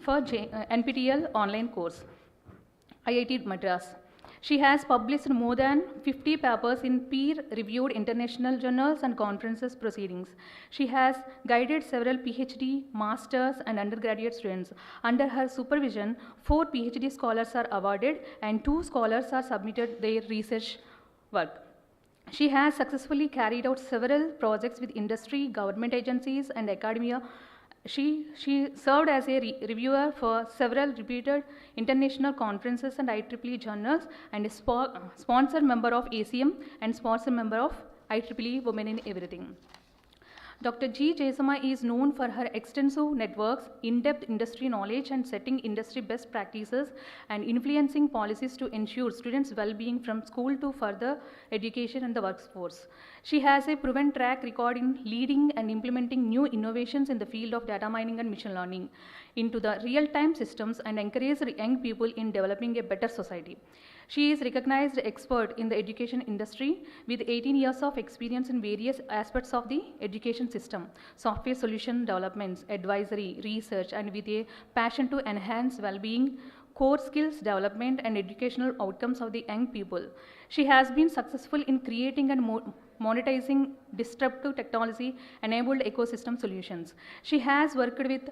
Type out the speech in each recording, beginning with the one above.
for NPTEL online course, IIT Madras. She has published more than 50 papers in peer-reviewed international journals and conferences proceedings. She has guided several PhD, masters, and undergraduate students. Under her supervision, 4 PhD scholars are awarded and 2 scholars are submitted their research work. She has successfully carried out several projects with industry, government agencies, and academia. She served as a reviewer for several reputed international conferences and IEEE journals, and a sponsor member of ACM and sponsor member of IEEE Women in Everything. Dr. G. Jayasama is known for her extensive networks, in-depth industry knowledge, and setting industry best practices and influencing policies to ensure students' well-being from school to further education and the workforce. She has a proven track record in leading and implementing new innovations in the field of data mining and machine learning into the real-time systems and encourage young people in developing a better society. She is recognized expert in the education industry with 18 years of experience in various aspects of the education system, software solution developments, advisory, research, and with a passion to enhance well-being, core skills development, and educational outcomes of the young people. She has been successful in creating and monetizing disruptive technology-enabled ecosystem solutions. She has worked with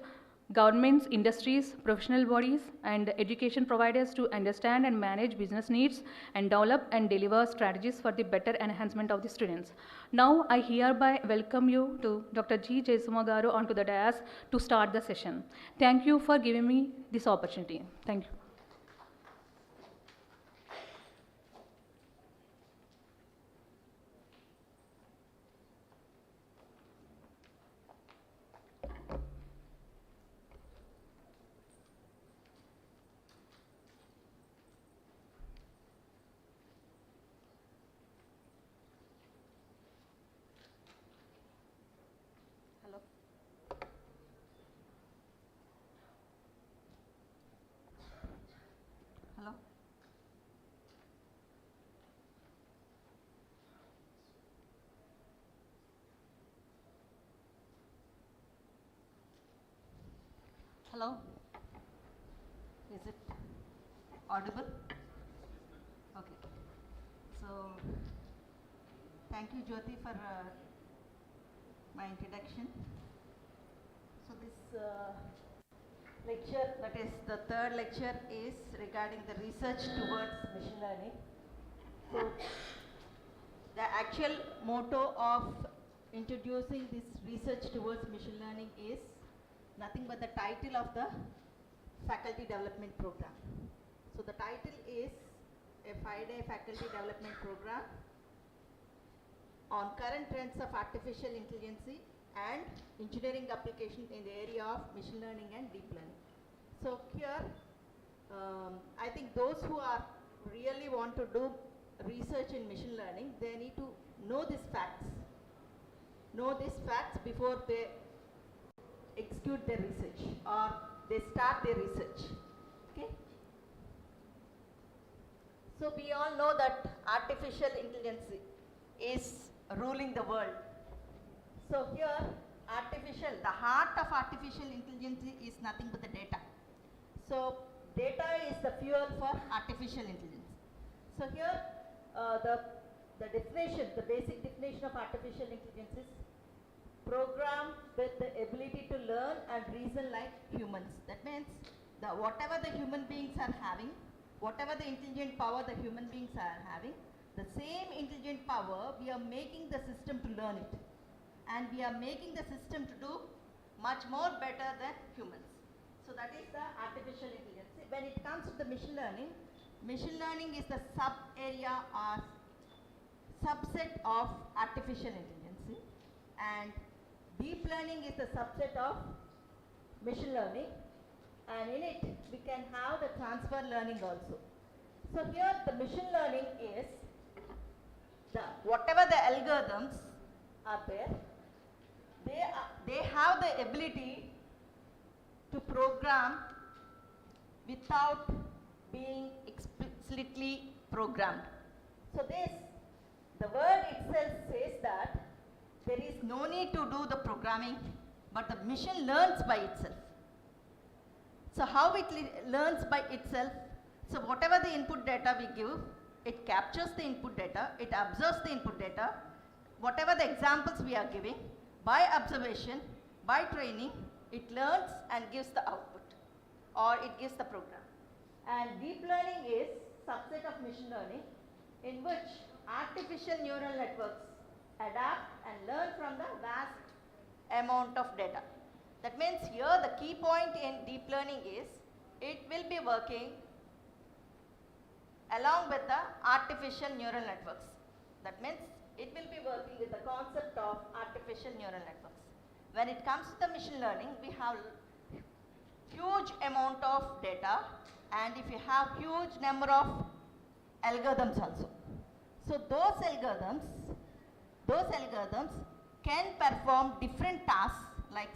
governments, industries, professional bodies, and education providers to understand and manage business needs and develop and deliver strategies for the better enhancement of the students. Now, I hereby welcome you to Dr. G. Jayasama Garu onto the dais to start the session. Thank you for giving me this opportunity. Thank you. Hello? Hello? Is it audible? Okay. So, thank you, Jyoti, for my introduction. So, this lecture, that is the third lecture, is regarding the research towards machine learning. So, the actual motto of introducing this research towards machine learning is nothing but the title of the faculty development program. So, the title is a 5-day faculty development program on current trends of artificial intelligence and engineering application in the area of machine learning and deep learning. So here, I think those who are really want to do research in machine learning, they need to know these facts before they execute their research or they start their research. Okay? So we all know that artificial intelligence is ruling the world. So here, the heart of artificial intelligence is nothing but the data. So data is the fuel for artificial intelligence. So here, the definition, the basic definition of artificial intelligence is program with the ability to learn and reason like humans. That means whatever the human beings are having, whatever the intelligent power the human beings are having, the same intelligent power, we are making the system to learn it. And we are making the system to do much more better than humans. So that is the artificial intelligence. When it comes to the machine learning is the sub-area or subset of artificial intelligence. And deep learning is the subset of machine learning. And in it, we can have the transfer learning also. So here the machine learning is whatever the algorithms are there, they have the ability to program without being explicitly programmed. So the word itself says that there is no need to do the programming, but the machine learns by itself. So how it learns by itself? So whatever the input data we give, it captures the input data, it observes the input data, whatever the examples we are giving, by observation, by training, it learns and gives the output, or it gives the program. And deep learning is subset of machine learning in which artificial neural networks adapt and learn from the vast amount of data. That means here the key point in deep learning is it will be working along with the artificial neural networks. That means it will be working with the concept of artificial neural networks. When it comes to the machine learning, we have huge amount of data, and if you have huge number of algorithms also. So those algorithms can perform different tasks like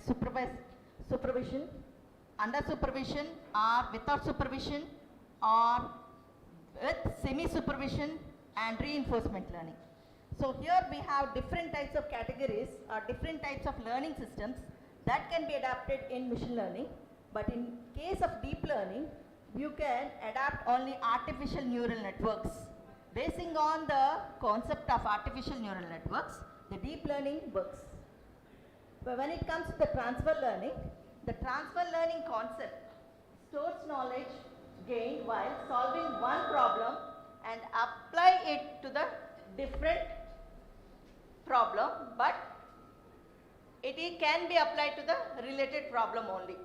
supervision, under supervision, or without supervision, or with semi-supervision and reinforcement learning. So here we have different types of categories or different types of learning systems that can be adapted in machine learning. But in case of deep learning, you can adapt only artificial neural networks. Basing on the concept of artificial neural networks, the deep learning works. But when it comes to the transfer learning concept stores knowledge gained while solving one problem and apply it to the different problem, but it can be applied to the related problem only.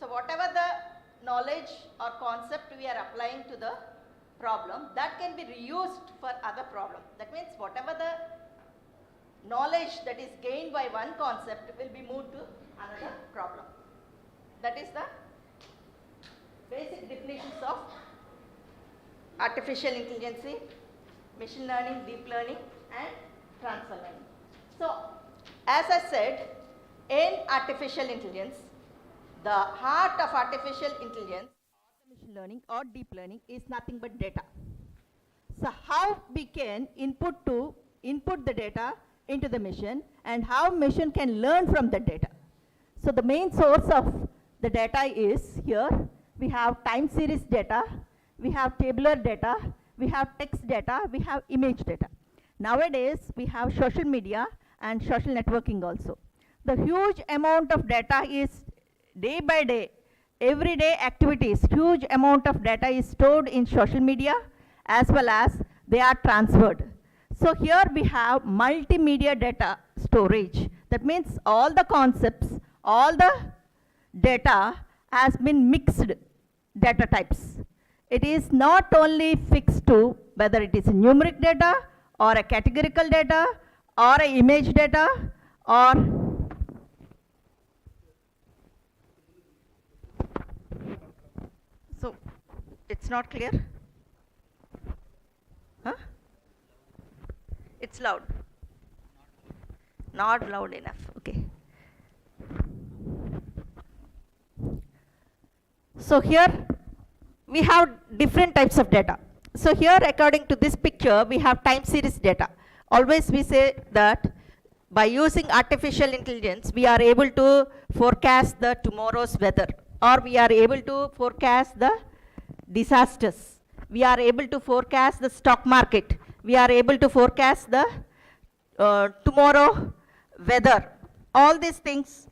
So whatever the knowledge or concept we are applying to the problem, that can be reused for other problem. That means whatever the knowledge that is gained by one concept will be moved to another problem. That is the basic definitions of artificial intelligence, machine learning, deep learning, and transfer learning. So as I said, in artificial intelligence, the heart of artificial intelligence or the machine learning or deep learning is nothing but data. So how we can input the data into the machine, and how machine can learn from the data. So the main source of the data is here. We have time series data, we have tabular data, we have text data, we have image data. Nowadays we have social media and social networking also. The huge amount of data is day by day, everyday activities, huge amount of data is stored in social media as well as they are transferred. So here we have multimedia data storage. That means all the concepts, all the data has been mixed data types. It is not only fixed to whether it is numeric data or a categorical data or a image data or so it's not clear? Huh? It's loud. Not loud enough. Okay. So here we have different types of data. So here according to this picture we have time series data. Always we say that by using artificial intelligence we are able to forecast the tomorrow's weather, or we are able to forecast the disasters. We are able to forecast the stock market. We are able to forecast the tomorrow weather. All these things,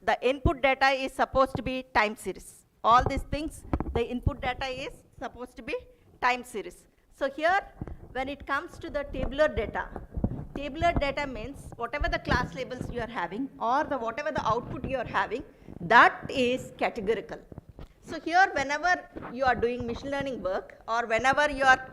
the input data is supposed to be time series. All these things, the input data is supposed to be time series. So here, when it comes to the tabular data means whatever the class labels you are having or the whatever the output you are having, that is categorical. So here, whenever you are doing machine learning work or whenever you are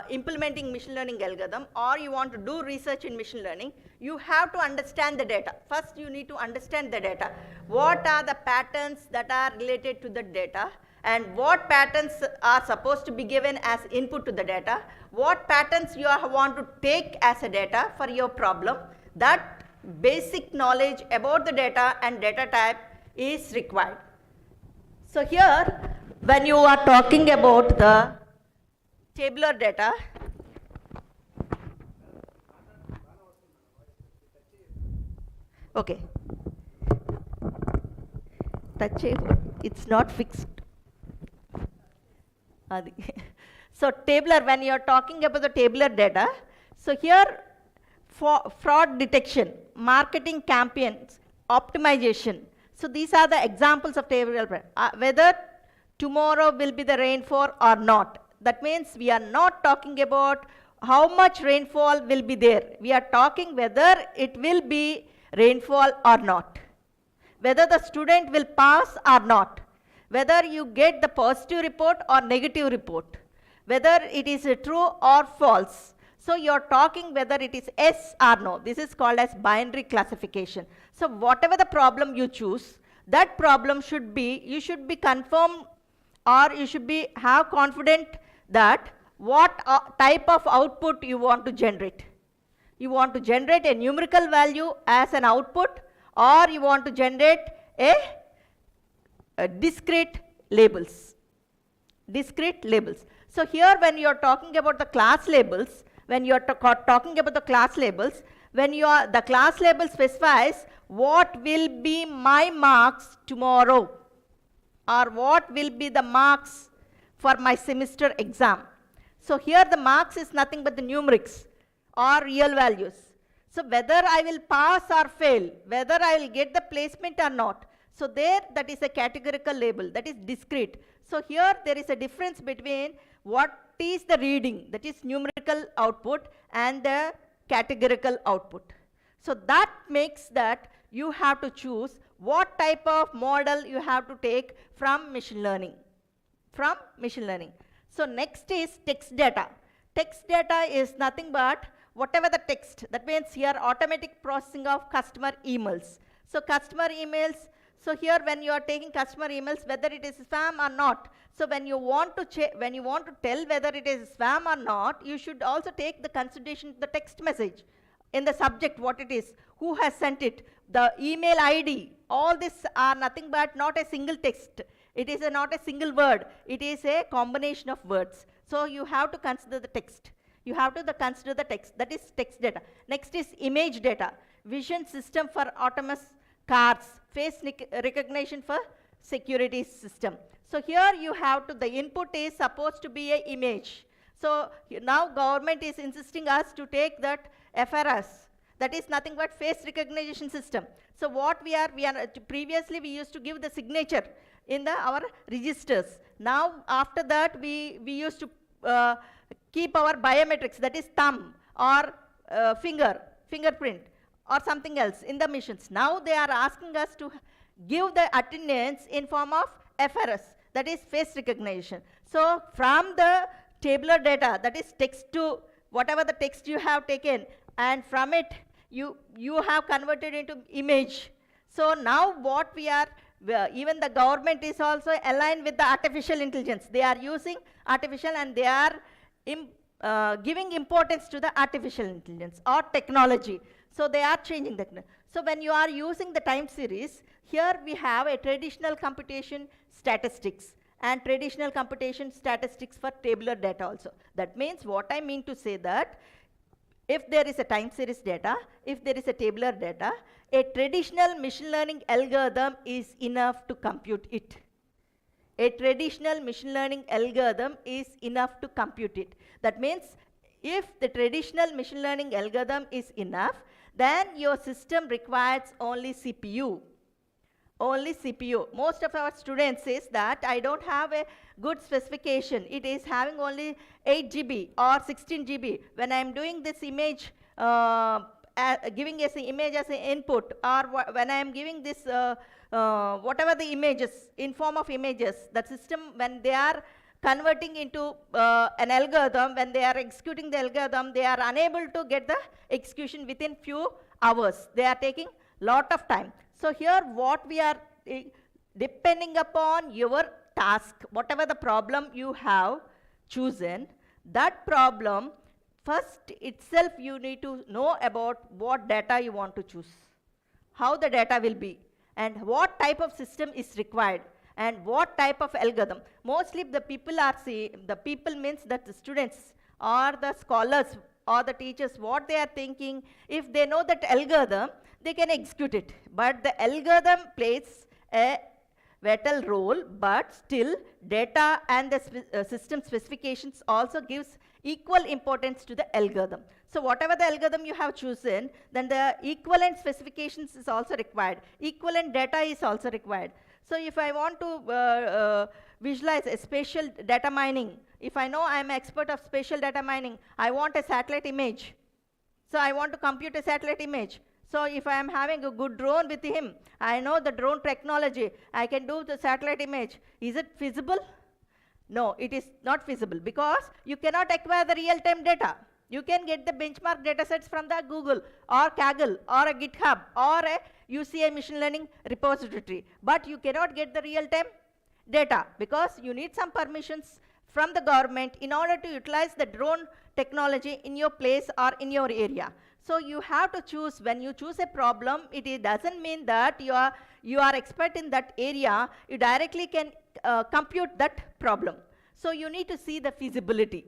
implementing machine learning algorithm or you want to do research in machine learning, you have to understand the data. First, you need to understand the data. What are the patterns that are related to the data, and what patterns are supposed to be given as input to the data, what patterns you want to take as a data for your problem. That basic knowledge about the data and data type is required. So here, when you are talking about the tabular data, okay, touch it. It's not fixed. Adi. So tabular, when you are talking about the tabular data, so here for fraud detection, marketing campaigns, optimization. So these are the examples of tabular, whether tomorrow will be the rainfall or not. That means we are not talking about how much rainfall will be there. We are talking whether it will be rainfall or not, whether the student will pass or not, whether you get the positive report or negative report, whether it is true or false. So you are talking whether it is yes or no. This is called as binary classification. So whatever the problem you choose, that problem should be, you should be confirmed, or you should be have confident that what type of output you want to generate. You want to generate a numerical value as an output, or you want to generate a discrete labels. Discrete labels. So here when you are talking about the class labels, when you are talking about the class labels, when you are, the class label specifies what will be my marks tomorrow, or what will be the marks for my semester exam. So here the marks is nothing but the numerics or real values. So whether I will pass or fail, whether I will get the placement or not. So there, that is a categorical label, that is discrete. So here there is a difference between what is the reading, that is numerical output, and the categorical output. So that makes that you have to choose what type of model you have to take from machine learning. From machine learning. So next is text data. Text data is nothing but whatever the text. That means here automatic processing of customer emails. So customer emails, so here when you are taking customer emails, whether it is spam or not. So when you want to tell whether it is spam or not, you should also take the consideration the text message in the subject, what it is, who has sent it, the email ID. All this are nothing but not a single text. It is not a single word. It is a combination of words. So you have to consider the text. You have to consider the text. That is text data. Next is image data. Vision system for autonomous cars. Face recognition for security system. So here you have to, the input is supposed to be an image. So now government is insisting us to take that FRS. That is nothing but face recognition system. So what we are previously we used to give the signature in our registers. Now after that we used to keep our biometrics, that is thumb or fingerprint or something else in the machines. Now they are asking us to give the attendance in form of FRS, that is face recognition. So from the tabular data, that is text to whatever the text you have taken, and from it you have converted into image. So now what we are, even the government is also aligned with the artificial intelligence. They are using artificial, and they are giving importance to the artificial intelligence or technology. So they are changing that. So when you are using the time series, here we have a traditional computation statistics and traditional computation statistics for tabular data also. That means what I mean to say that if there is a time series data, if there is a tabular data, a traditional machine learning algorithm is enough to compute it. A traditional machine learning algorithm is enough to compute it. That means if the traditional machine learning algorithm is enough, then your system requires only CPU. Only CPU. Most of our students says that I don't have a good specification. It is having only 8 GB or 16 GB. When I am doing this image, giving as an image as an input, or when I am giving this whatever the images, in form of images, the system, when they are converting into an algorithm, when they are executing the algorithm, they are unable to get the execution within few hours. They are taking lot of time. So here what we are, depending upon your task, whatever the problem you have chosen, that problem, first itself you need to know about what data you want to choose, how the data will be, and what type of system is required, and what type of algorithm. Mostly the people are saying, the people means that the students or the scholars or the teachers, what they are thinking, if they know that algorithm, they can execute it. But the algorithm plays a vital role, but still data and the system specifications also gives equal importance to the algorithm. So whatever the algorithm you have chosen, then the equivalent specifications is also required. Equivalent data is also required. So if I want to visualize a spatial data mining, if I know I'm an expert of spatial data mining, I want a satellite image. So I want to compute a satellite image. So if I am having a good drone with him, I know the drone technology, I can do the satellite image. Is it feasible? No, it is not feasible because you cannot acquire the real-time data. You can get the benchmark data sets from the Google or Kaggle or a GitHub or a UCI machine learning repository, but you cannot get the real-time data because you need some permissions from the government in order to utilize the drone technology in your place or in your area. So you have to choose. When you choose a problem, it doesn't mean that you are expert in that area, you directly can compute that problem. So you need to see the feasibility.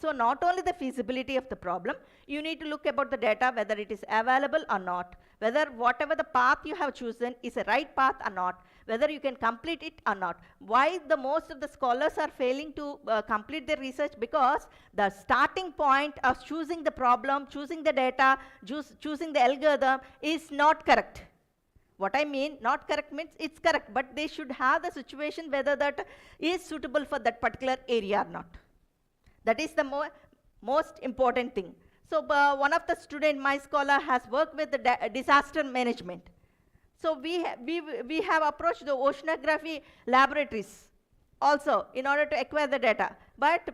So not only the feasibility of the problem, you need to look about the data, whether it is available or not, whether whatever the path you have chosen is a right path or not, whether you can complete it or not. Why the most of the scholars are failing to complete their research? Because the starting point of choosing the problem, choosing the data, choosing the algorithm is not correct. What I mean, not correct means it's correct, but they should have the situation whether that is suitable for that particular area or not. That is the most important thing. So one of the student, my scholar, has worked with the disaster management. So we have approached the oceanography laboratories also in order to acquire the data. But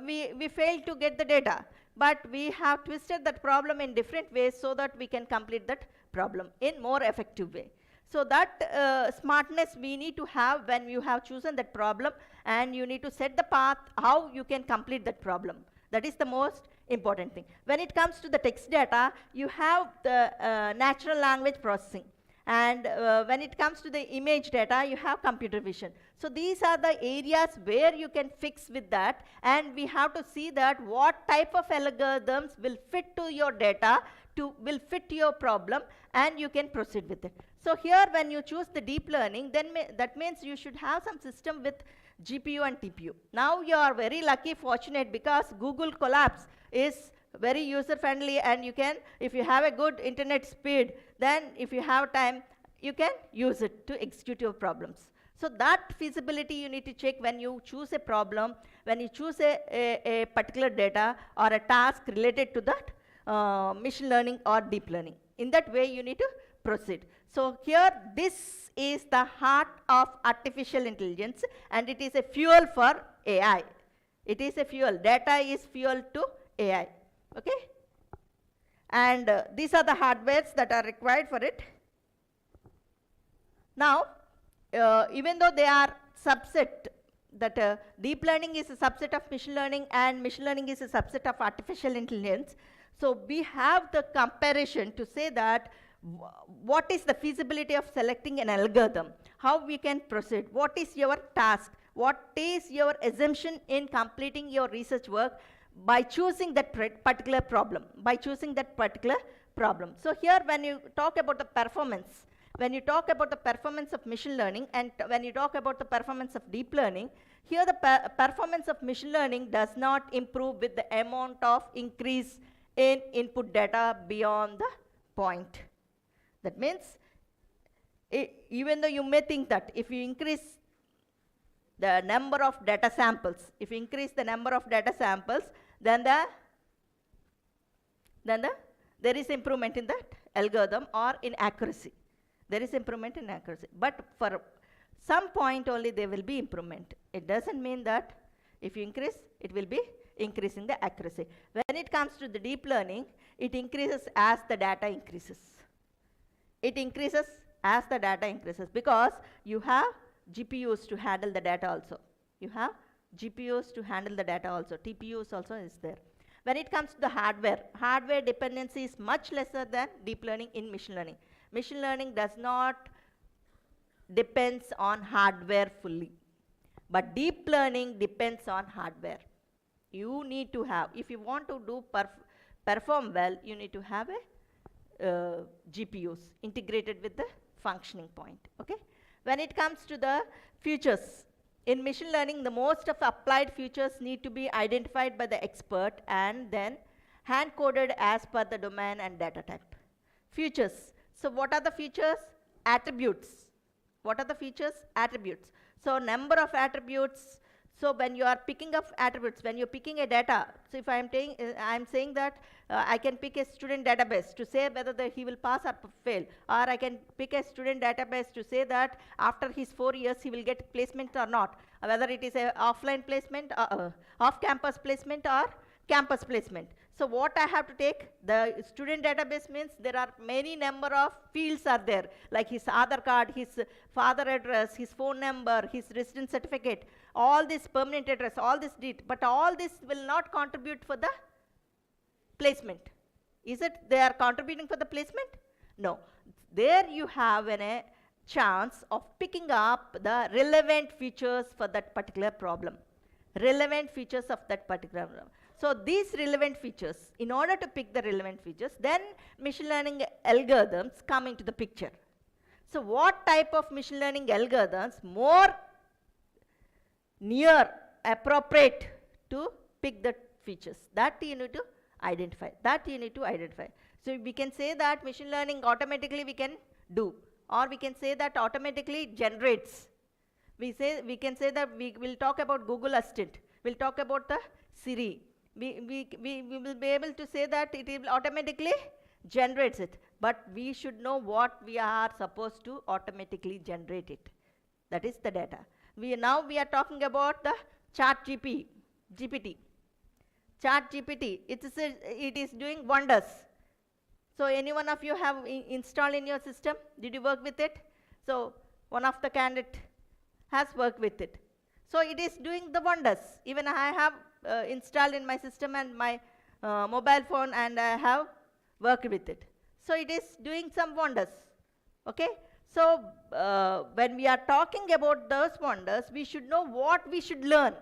we failed to get the data. But we have twisted that problem in different ways so that we can complete that problem in more effective way. So that smartness we need to have when you have chosen that problem, and you need to set the path how you can complete that problem. That is the most important thing. When it comes to the text data, you have the natural language processing. And when it comes to the image data, you have computer vision. So these are the areas where you can fix with that, and we have to see that what type of algorithms will fit to your data, will fit to your problem, and you can proceed with it. So here when you choose the deep learning, then that means you should have some system with GPU and TPU. Now you are very lucky, fortunate, because Google Colapse is very user friendly, and you can, if you have a good internet speed, then if you have time, you can use it to execute your problems. So that feasibility you need to check when you choose a problem, when you choose a particular data or a task related to that machine learning or deep learning. In that way you need to proceed. So here this is the heart of artificial intelligence, and it is a fuel for AI. It is a fuel. Data is fuel to AI. Okay? And these are the hardwares that are required for it. Now, even though they are subset, that deep learning is a subset of machine learning and machine learning is a subset of artificial intelligence, so we have the comparison to say that what is the feasibility of selecting an algorithm, how we can proceed, what is your task, what is your assumption in completing your research work by choosing that particular problem, So here when you talk about the performance, when you talk about the performance of machine learning and when you talk about the performance of deep learning, here the performance of machine learning does not improve with the amount of increase in input data beyond the point. That means, even though you may think that if you increase the number of data samples, then there is improvement in that algorithm or in accuracy. There is improvement in accuracy. But for some point only there will be improvement. It doesn't mean that if you increase, it will be increasing the accuracy. When it comes to the deep learning, it increases as the data increases. It increases as the data increases because you have GPUs to handle the data also. You have GPUs to handle the data also. TPUs also is there. When it comes to the hardware dependency is much lesser than deep learning in machine learning. Machine learning does not depends on hardware fully, but deep learning depends on hardware. You need to have, if you want to do perform well, you need to have a GPUs integrated with the functioning point. Okay. When it comes to the features, in machine learning, the most of applied features need to be identified by the expert and then hand-coded as per the domain and data type. Features. So what are the features? Attributes. What are the features? Attributes. So number of attributes. So when you are picking up attributes, when you're picking a data, so if I'm saying that I can pick a student database to say whether he will pass or fail, or I can pick a student database to say that after his 4 years he will get placement or not, whether it is a offline placement, off-campus placement or campus placement. So what I have to take, the student database means there are many number of fields are there, like his Aadhaar card, his father address, his phone number, his residence certificate, all this permanent address, all this date, but all this will not contribute for the placement. Is it they are contributing for the placement? No. There you have a chance of picking up the relevant features for that particular problem. Relevant features of that particular problem. So these relevant features, in order to pick the relevant features, then machine learning algorithms come into the picture. So what type of machine learning algorithms more near appropriate to pick the features? That you need to identify. So we can say that machine learning automatically we can do, or we can say that automatically generates. We can say that we will talk about Google Assistant. We'll talk about the Siri. We will be able to say that it will automatically generates it, but we should know what we are supposed to automatically generate it. That is the data. Now we are talking about the GPT. ChatGPT, it is doing wonders. So any one of you have installed in your system? Did you work with it? So one of the candidate has worked with it. So it is doing the wonders. Even I have installed in my system and my mobile phone, and I have worked with it. So it is doing some wonders. Okay? So when we are talking about those wonders, we should know what we should learn.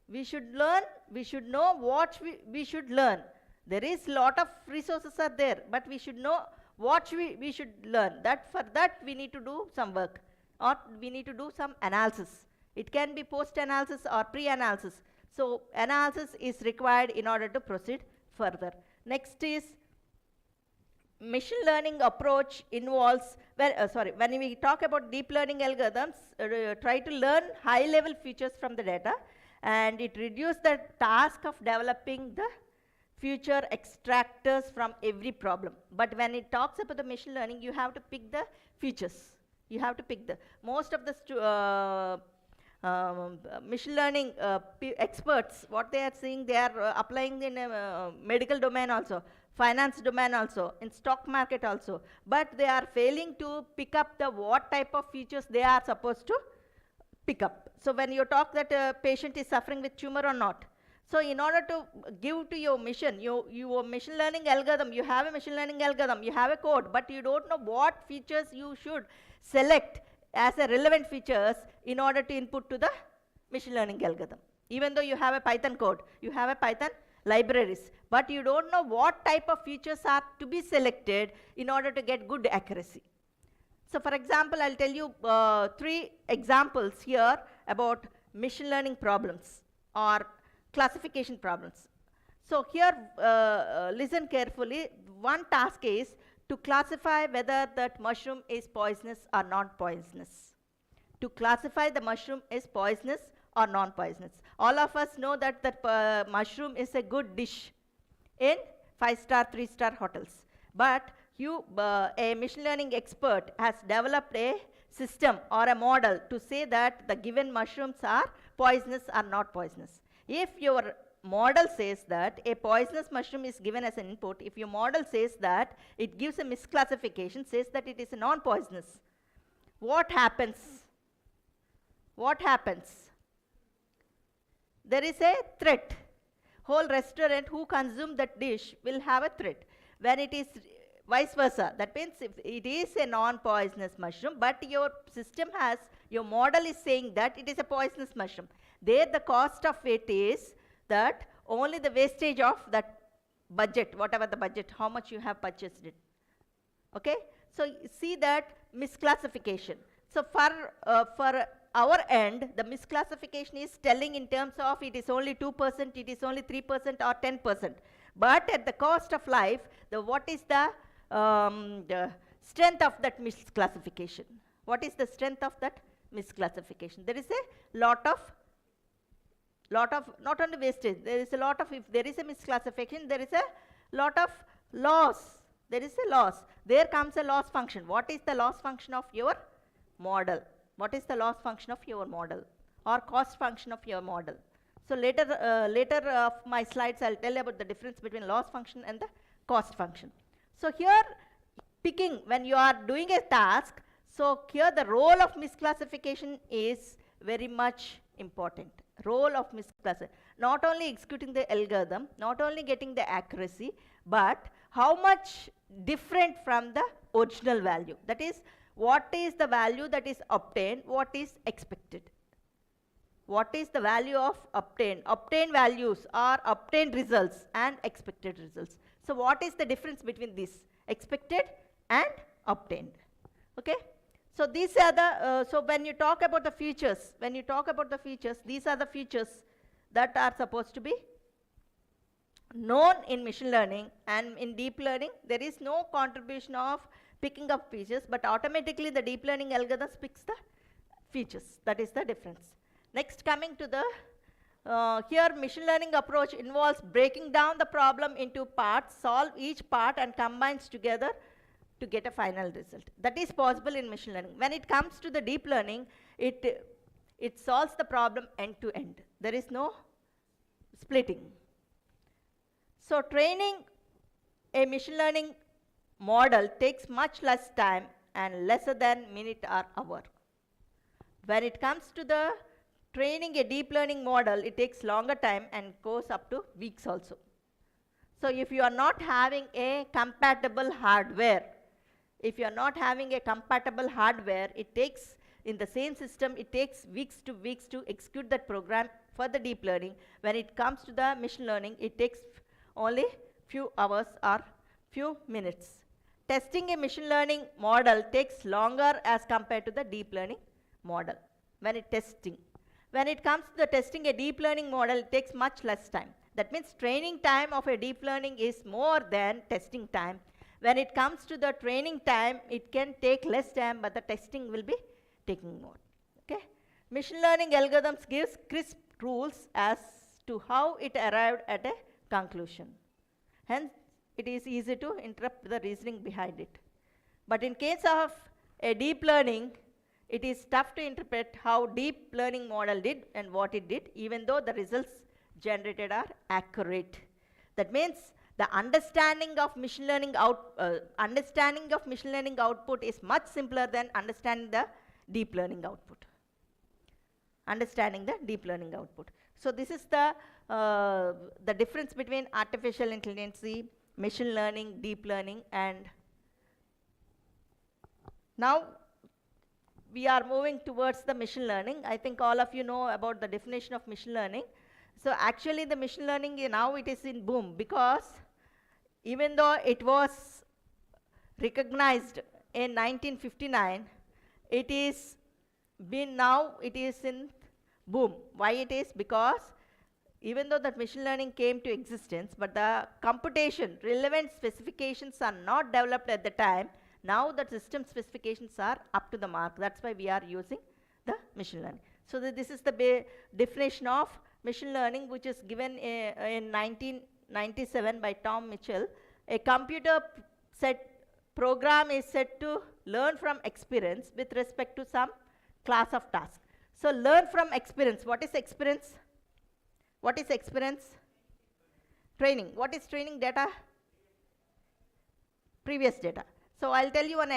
We should know what we should learn. There is lot of resources are there, but we should know what we should learn. For that we need to do some work, or we need to do some analysis. It can be post-analysis or pre-analysis. So analysis is required in order to proceed further. Next is machine learning approach involves, when we talk about deep learning algorithms, try to learn high-level features from the data, and it reduces the task of developing the future extractors from every problem. But when it talks about the machine learning, you have to pick the features. You have to pick the most of the machine learning experts, what they are saying, they are applying in medical domain also, finance domain also, in stock market also, but they are failing to pick up the what type of features they are supposed to pick up. So when you talk that a patient is suffering with tumor or not, so in order to give to your mission, your machine learning algorithm, you have a machine learning algorithm, you have a code, but you don't know what features you should select as a relevant features in order to input to the machine learning algorithm. Even though you have a Python code, you have a Python libraries, but you don't know what type of features are to be selected in order to get good accuracy. So for example, I'll tell you 3 examples here about machine learning problems or classification problems. So here, listen carefully. One task is to classify whether that mushroom is poisonous or non-poisonous. To classify the mushroom is poisonous or non-poisonous. All of us know that the mushroom is a good dish in 5-star, 3-star hotels. But a machine learning expert has developed a system or a model to say that the given mushrooms are poisonous or not poisonous. If your model says that a poisonous mushroom is given as an input, if your model says that it gives a misclassification, says that it is non-poisonous, what happens? What happens? There is a threat. Whole restaurant who consume that dish will have a threat. When it is vice versa, that means if it is a non-poisonous mushroom, but your system has, your model is saying that it is a poisonous mushroom. There the cost of it is that only the wastage of that budget, whatever the budget, how much you have purchased it. Okay? So see that misclassification. So for our end, the misclassification is telling in terms of it is only 2%, it is only 3% or 10%. But at the cost of life, what is the strength of that misclassification? What is the strength of that misclassification? There is a lot of not only wastage, there is a lot of, if there is a misclassification, there is a lot of loss. There is a loss. There comes a loss function. What is the loss function of your model? What is the loss function of your model or cost function of your model? So later of my slides, I'll tell you about the difference between loss function and the cost function. So here, picking when you are doing a task, so here the role of misclassification is very much important. Role of misclassification, not only executing the algorithm, not only getting the accuracy, but how much different from the original value. That is, what is the value that is obtained, what is expected. What is the value of obtained? Obtained values are obtained results and expected results. So what is the difference between this? Expected and obtained. Okay? So these are the, so when you talk about the features, these are the features that are supposed to be known in machine learning, and in deep learning, there is no contribution of picking up features, but automatically the deep learning algorithms picks the features. That is the difference. Next, coming to the, here machine learning approach involves breaking down the problem into parts, solve each part and combines together to get a final result. That is possible in machine learning. When it comes to the deep learning, it solves the problem end to end. There is no splitting. So training a machine learning model takes much less time and lesser than minute or hour. When it comes to the training a deep learning model, it takes longer time and goes up to weeks also. So if you are not having a compatible hardware, it takes, in the same system, it takes weeks to execute that program for the deep learning. When it comes to the machine learning, it takes only few hours or few minutes. Testing a machine learning model takes longer as compared to the deep learning model. When it comes to the testing a deep learning model, it takes much less time. That means training time of a deep learning is more than testing time. When it comes to the training time, it can take less time, but the testing will be taking more. Okay? Machine learning algorithms gives crisp rules as to how it arrived at a conclusion. Hence, it is easy to interrupt the reasoning behind it. But in case of a deep learning, it is tough to interpret how deep learning model did and what it did, even though the results generated are accurate. That means the understanding of machine learning output is much simpler than understanding the deep learning output. So this is the difference between artificial intelligence, machine learning, deep learning, and now we are moving towards the machine learning. I think all of you know about the definition of machine learning. So actually the machine learning now it is in boom, because even though it was recognized in 1959, it is in boom. Why it is? Because even though that machine learning came to existence, but the computation relevant specifications are not developed at the time. Now the system specifications are up to the mark. That's why we are using the machine learning. So this is the definition of machine learning, which is given in 1997 by Tom Mitchell. A computer program is said to learn from experience with respect to some class of tasks. So learn from experience. What is experience? Training. What is training? Data? Previous data. So I'll tell you an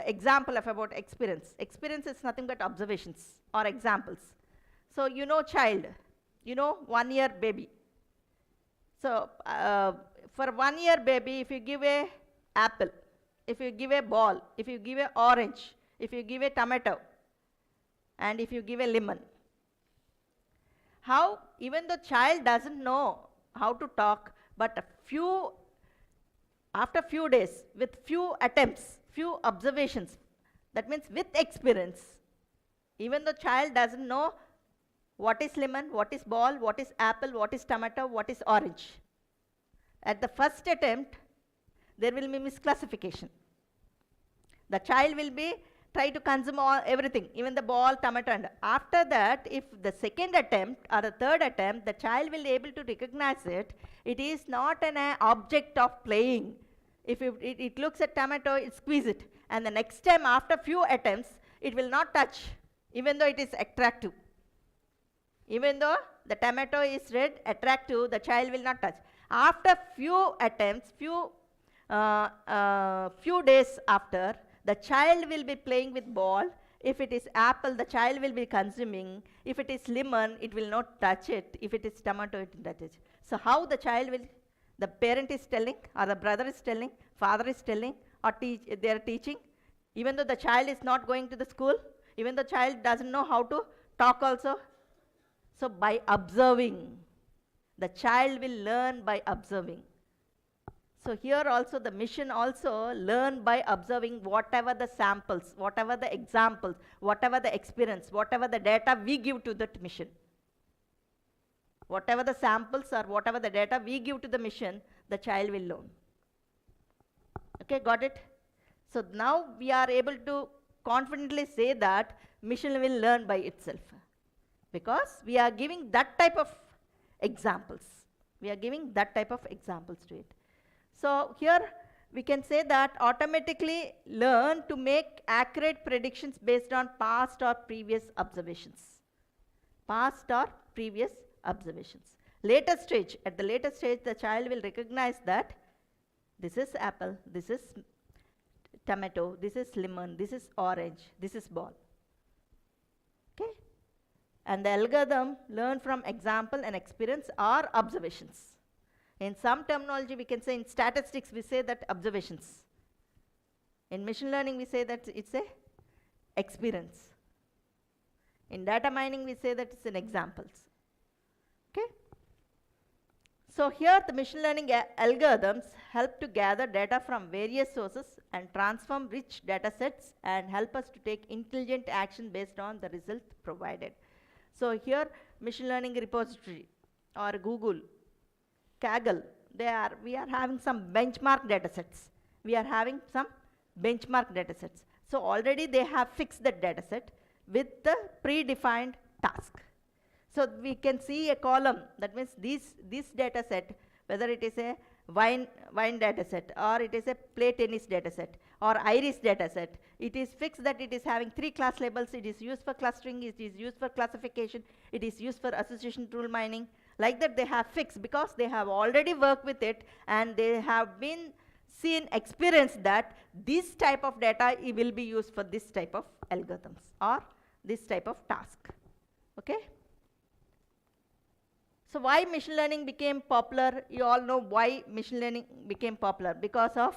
example about experience. Experience is nothing but observations or examples. So you know child, 1 year baby. So for 1 year baby, if you give a apple, if you give a ball, if you give a orange, if you give a tomato, and if you give a lemon, how even the child doesn't know how to talk, but after few days, with few attempts, few observations, That means with experience, even though child doesn't know what is lemon, what is ball, what is apple, what is tomato, what is orange. At the first attempt, there will be misclassification. The child will be try to consume everything, even the ball, tomato, and after that, if the second attempt or the third attempt, the child will be able to recognize it. It is not an object of playing. If it looks at tomato, it squeeze it, and the next time after few attempts, it will not touch, even though it is attractive. Even though the tomato is red, attractive, the child will not touch. After few attempts, few days after, the child will be playing with ball. If it is apple, the child will be consuming. If it is lemon, it will not touch it. If it is tomato, it will touch it. So how the child will, the parent is telling, or the brother is telling, father is telling, or they are teaching, even though the child is not going to the school, even though the child doesn't know how to talk also. So by observing, the child will learn by observing. So here also the mission also learn by observing whatever the samples, whatever the examples, whatever the experience, whatever the data we give to that mission. Whatever the samples or whatever the data we give to the mission, the child will learn. Okay, got it? So now we are able to confidently say that mission will learn by itself, because we are giving that type of examples. We are giving that type of examples to it. So here we can say that automatically learn to make accurate predictions based on past or previous observations. Past or previous observations. Later stage, at the later stage, the child will recognize that this is apple, this is tomato, this is lemon, this is orange, this is ball. Okay? And the algorithm learn from example and experience or observations. In some terminology, we can say in statistics, we say that observations. In machine learning, we say that it's a experience. In data mining, we say that it's an examples. Okay? So here the machine learning algorithms help to gather data from various sources and transform rich data sets and help us to take intelligent action based on the result provided. So here machine learning repository or Google, Kaggle, we are having some benchmark data sets. We are having some benchmark data sets. So already they have fixed that data set with the predefined task. So we can see a column, that means this data set, whether it is a wine data set, or it is a play tennis data set, or iris data set, it is fixed that it is having 3 class labels. It is used for clustering, it is used for classification, it is used for association rule mining. Like that they have fixed, because they have already worked with it and they have been experienced that this type of data will be used for this type of algorithms or this type of task. Okay? So why machine learning became popular? You all know why machine learning became popular, because of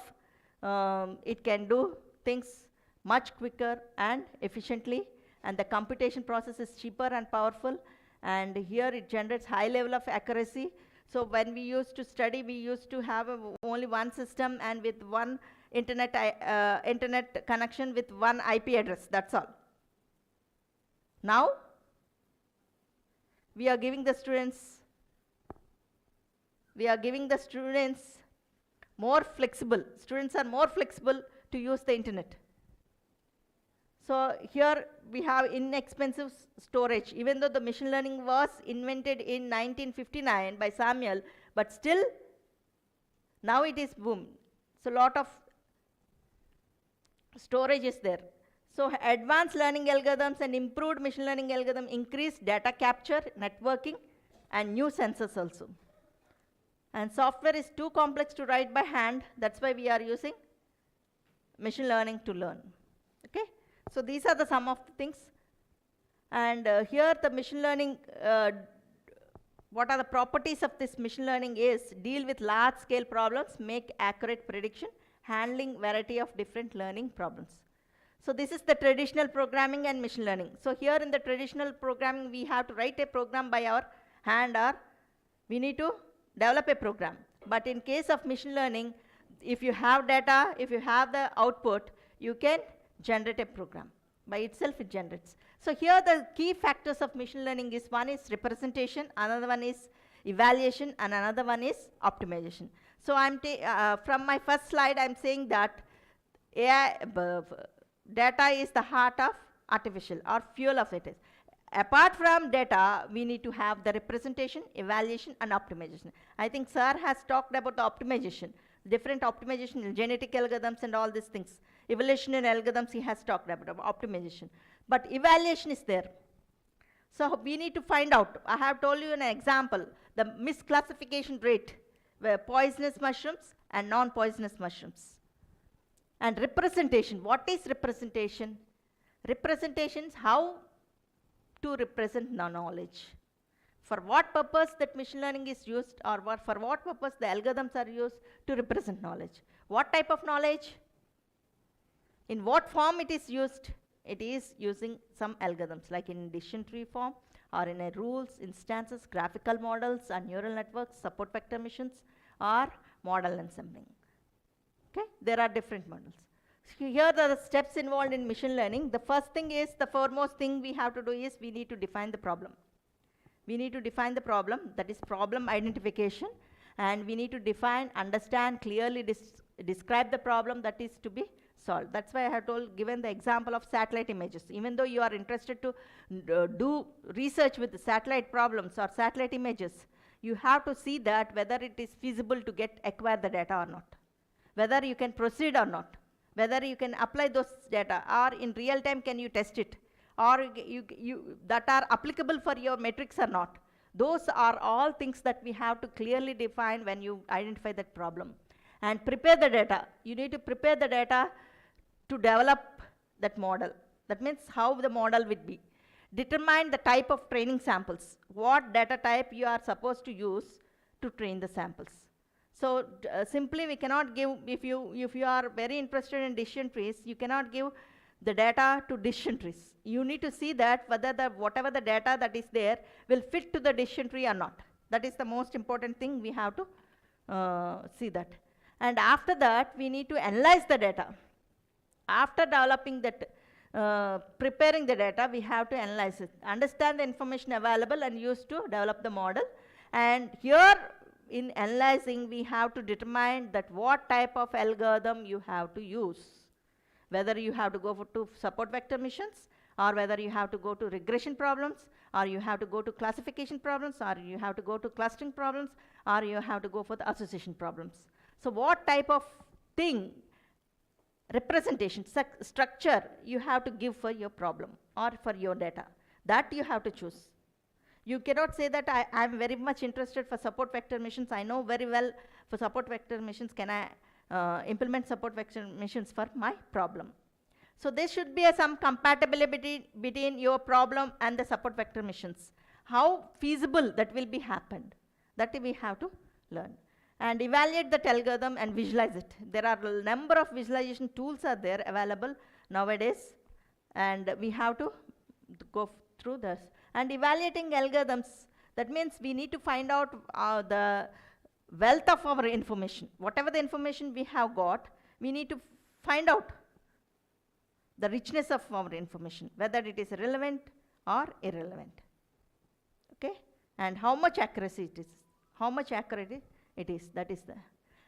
it can do things much quicker and efficiently, and the computation process is cheaper and powerful, and here it generates high level of accuracy. So when we used to study, we used to have only one system and with one internet connection with one IP address, that's all. Now we are giving the students more flexible. Students are more flexible to use the internet. So here we have inexpensive storage. Even though the machine learning was invented in 1959 by Samuel, but still now it is boom. So lot of storage is there. So advanced learning algorithms and improved machine learning algorithm increase data capture, networking, and new sensors also. And software is too complex to write by hand. That's why we are using machine learning to learn. Okay? So these are the some of the things. And here the machine learning, what are the properties of this machine learning is deal with large scale problems, make accurate prediction, handling variety of different learning problems. So this is the traditional programming and machine learning. So here in the traditional programming, we have to write a program by our hand, or we need to develop a program. But in case of machine learning, if you have data, if you have the output, you can generative program. By itself it generates. So here the key factors of machine learning is, one is representation, another one is evaluation, and another one is optimization. So from my first slide I'm saying that AI data is the heart of artificial, or fuel of it is. Apart from data, we need to have the representation, evaluation, and optimization. I think sir has talked about the optimization, different optimization, genetic algorithms and all these things. Evolutionary algorithms he has talked about optimization. But evaluation is there. So we need to find out. I have told you an example, the misclassification rate, where poisonous mushrooms and non-poisonous mushrooms. And representation, what is representation? Representation is how to represent the knowledge. For what purpose that machine learning is used, or for what purpose the algorithms are used to represent knowledge. What type of knowledge? In what form it is used? It is using some algorithms, like in decision tree form, or in a rules, instances, graphical models, or neural networks, support vector machines, or model ensembling. Okay, there are different models. So here are the steps involved in machine learning. The first thing is, the foremost thing we have to do is, we need to define the problem. We need to define the problem, that is problem identification, and we need to define, understand, clearly describe the problem that is to be solved. That's why I have given the example of satellite images. Even though you are interested to do research with the satellite problems or satellite images, you have to see that whether it is feasible to acquire the data or not, whether you can proceed or not, whether you can apply those data, or in real time can you test it, or that are applicable for your metrics or not. Those are all things that we have to clearly define when you identify that problem. And prepare the data. You need to prepare the data to develop that model. That means how the model would be. Determine the type of training samples. What data type you are supposed to use to train the samples. So simply we cannot give, if you are very interested in decision trees, you cannot give the data to decision trees. You need to see that whether whatever the data that is there will fit to the decision tree or not. That is the most important thing we have to see that. And after that, we need to analyze the data. After developing that, preparing the data, we have to analyze it, understand the information available and use to develop the model. And here in analyzing, we have to determine that what type of algorithm you have to use. Whether you have to go to support vector missions, or whether you have to go to regression problems, or you have to go to classification problems, or you have to go to clustering problems, or you have to go for the association problems. So what type of thing, representation, structure you have to give for your problem or for your data, that you have to choose. You cannot say that I am very much interested for support vector missions. I know very well for support vector missions, can I implement support vector missions for my problem. So there should be some compatibility between your problem and the support vector missions. How feasible that will be happened, that we have to learn. And evaluate that algorithm and visualize it. There are a number of visualization tools are there available nowadays, and we have to go through this. And evaluating algorithms, that means we need to find out the wealth of our information. Whatever the information we have got, we need to find out the richness of our information, whether it is relevant or irrelevant. Okay? And how much accuracy it is, how much accurate it is, that is the.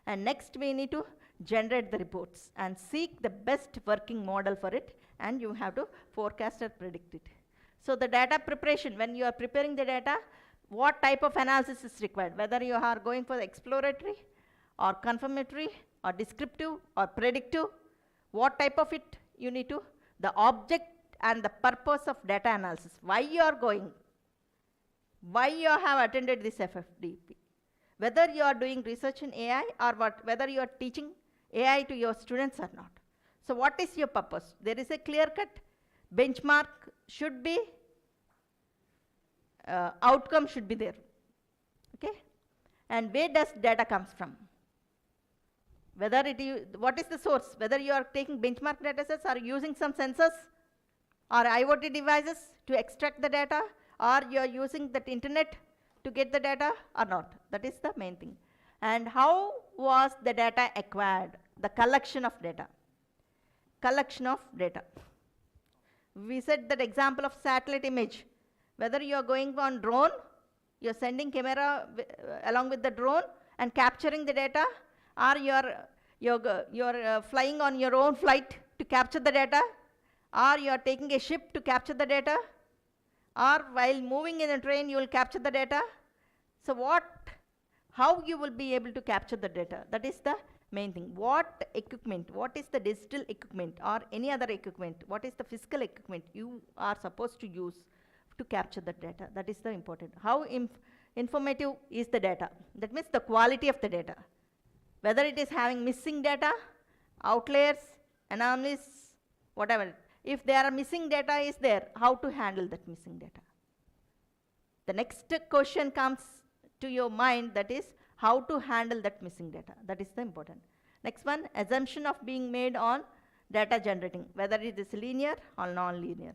And next we need to generate the reports and seek the best working model for it, and you have to forecast or predict it. So the data preparation, when you are preparing the data, what type of analysis is required, whether you are going for the exploratory or confirmatory or descriptive or predictive, what type of it you need to, the object and the purpose of data analysis, why you are going, why you have attended this FFDP, whether you are doing research in AI or whether you are teaching AI to your students or not. So what is your purpose? There is a clear-cut benchmark should be, outcome should be there. Okay? And where does data comes from? Whether what is the source? Whether you are taking benchmark data sets or using some sensors or IoT devices to extract the data, or you are using that internet to get the data or not. That is the main thing. And how was the data acquired? The collection of data. collection of data. We said that example of satellite image. Whether you are going on drone, you are sending camera along with the drone and capturing the data, or you're flying on your own flight to capture the data, or you are taking a ship to capture the data, or while moving in a train you will capture the data. So how you will be able to capture the data? That is the main thing. What equipment, what is the digital equipment or any other equipment, what is the physical equipment you are supposed to use to capture the data? That is the important. How informative is the data? That means the quality of the data. Whether it is having missing data, outliers, anomalies, whatever. If there are missing data is there, how to handle that missing data? The next question comes to your mind, that is how to handle that missing data. That is the important. Next one, assumption of being made on data generating, whether it is linear or non-linear.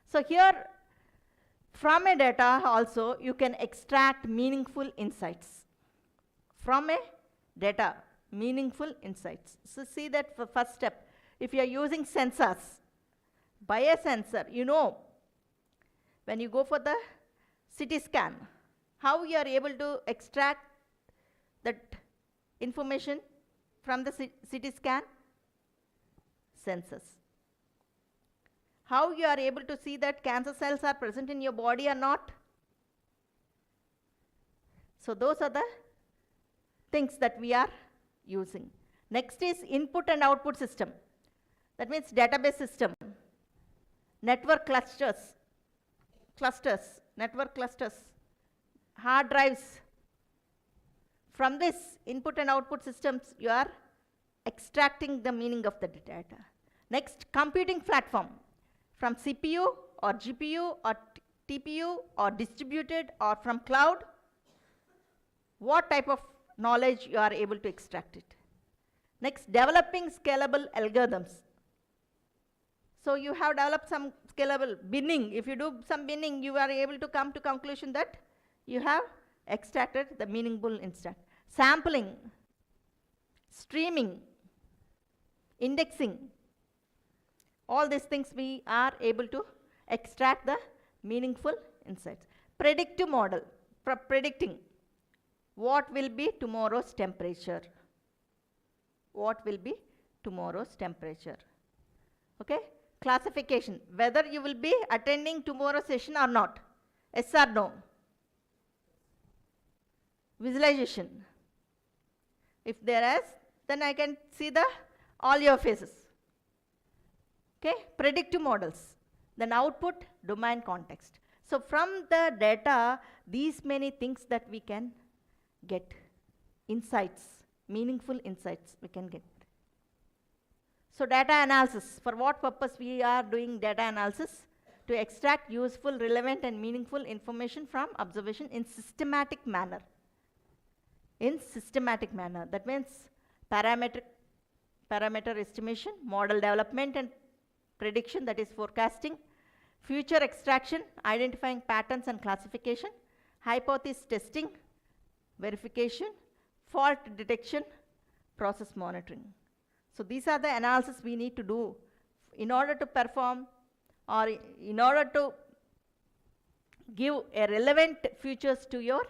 So here, from a data also, you can extract meaningful insights. From a data, meaningful insights. So see that for first step, if you are using sensors, by a sensor, you know, when you go for the CT scan, how you are able to extract that information from the CT scan? Sensors. How you are able to see that cancer cells are present in your body or not? So those are the things that we are using. Next is input and output system. That means database system, network clusters, network clusters, hard drives. From this input and output systems, you are extracting the meaning of the data. Next, computing platform, from CPU or GPU or TPU or distributed or from cloud. What type of knowledge you are able to extract it. Next, developing scalable algorithms. So you have developed some scalable binning. If you do some binning, you are able to come to conclusion that you have extracted the meaningful insight. Sampling, streaming, indexing, all these things we are able to extract the meaningful insights. Predictive model, predicting what will be tomorrow's temperature. What will be tomorrow's temperature? Okay? Classification, whether you will be attending tomorrow's session or not. Yes or no? Visualization. If there is, then I can see all your faces. Okay? Predictive models. Then output, domain context. So from the data, these many things that we can get. Insights, meaningful insights we can get. So data analysis, for what purpose we are doing data analysis? To extract useful, relevant and meaningful information from observation in systematic manner. In systematic manner, that means parameter estimation, model development and prediction, that is forecasting, future extraction, identifying patterns and classification, hypothesis testing, verification, fault detection, process monitoring. So these are the analysis we need to do in order to perform or in order to give a relevant features to your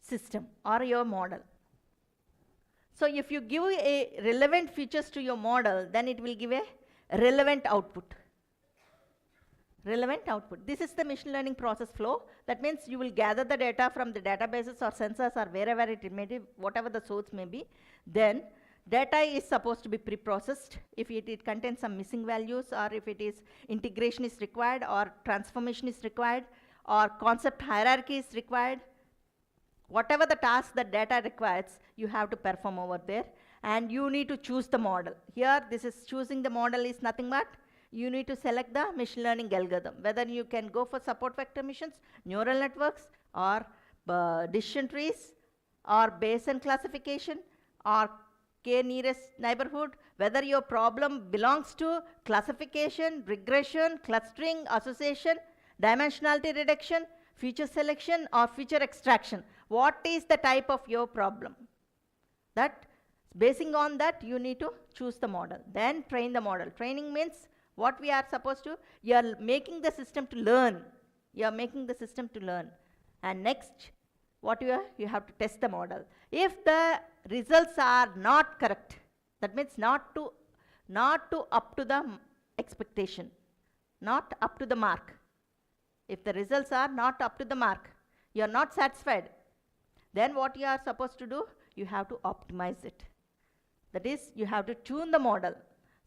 system or your model. So if you give a relevant features to your model, then it will give a relevant output. Relevant output. This is the machine learning process flow. That means you will gather the data from the databases or sensors or wherever it may be, whatever the source may be. Then data is supposed to be pre-processed if it contains some missing values, or if it is integration is required, or transformation is required, or concept hierarchy is required. Whatever the task that data requires, you have to perform over there, and you need to choose the model. Here, this is choosing the model is nothing but you need to select the machine learning algorithm, whether you can go for support vector missions, neural networks, or decision trees, or Bayesian classification, or K nearest neighborhood, whether your problem belongs to classification, regression, clustering, association, dimensionality reduction, feature selection, or feature extraction. What is the type of your problem? That Basing on that, you need to choose the model, then train the model. Training means what we are supposed to, you are making the system to learn. You are making the system to learn. And next, what you have to test the model. If the results are not correct, that means not to up to the expectation, not up to the mark. If the results are not up to the mark, you are not satisfied, then what you are supposed to do, you have to optimize it. That is, you have to tune the model.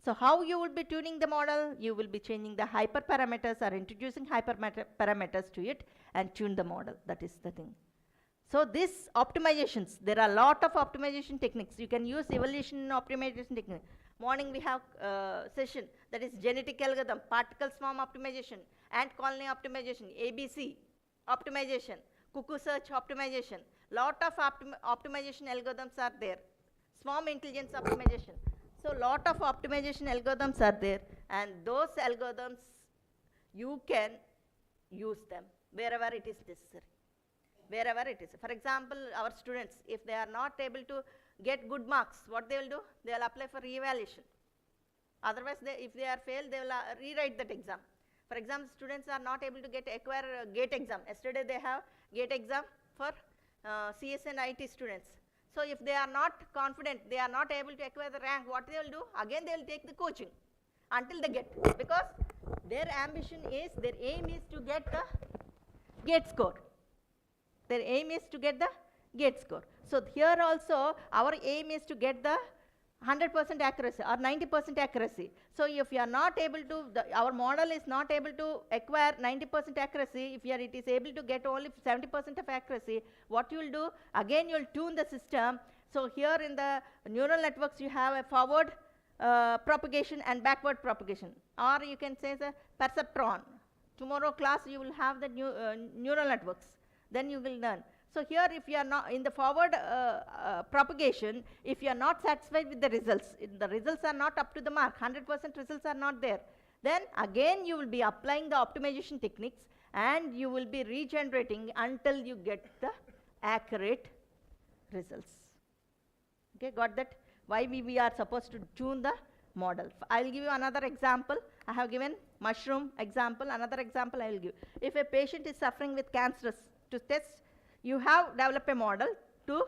So how you will be tuning the model? You will be changing the hyperparameters or introducing hyperparameters to it and tune the model. That is the thing. So these optimizations, there are a lot of optimization techniques. You can use evaluation optimization technique. Morning we have session, that is genetic algorithm, particle swarm optimization, ant colony optimization, ABC optimization, cuckoo search optimization. Lot of optimization algorithms are there. Swarm intelligence optimization. So lot of optimization algorithms are there, and those algorithms, you can use them wherever it is necessary. Wherever it is. For example, our students, if they are not able to get good marks, what they will do? They will apply for re-evaluation. Otherwise, if they are failed, they will rewrite that exam. For example, students are not able to acquire GATE exam. Yesterday they have GATE exam for CS and IT students. So if they are not confident, they are not able to acquire the rank, what they will do? Again they will take the coaching until they get. Because their ambition is, their aim is to get the GATE score. Their aim is to get the GATE score. So here also our aim is to get the 100% accuracy or 90% accuracy. So if you are not able to, our model is not able to acquire 90% accuracy, if it is able to get only 70% of accuracy, what you will do? Again you will tune the system. So here in the neural networks you have a forward propagation and backward propagation, or you can say the perceptron. Tomorrow class you will have the neural networks, then you will learn. So here if you are not in the forward propagation, if you are not satisfied with the results are not up to the mark, 100% results are not there, then again you will be applying the optimization techniques and you will be regenerating until you get the accurate results. Okay, got that? Why we are supposed to tune the model. I will give you another example. I have given mushroom example. Another example I will give. If a patient is suffering with cancer, to test, you have developed a model to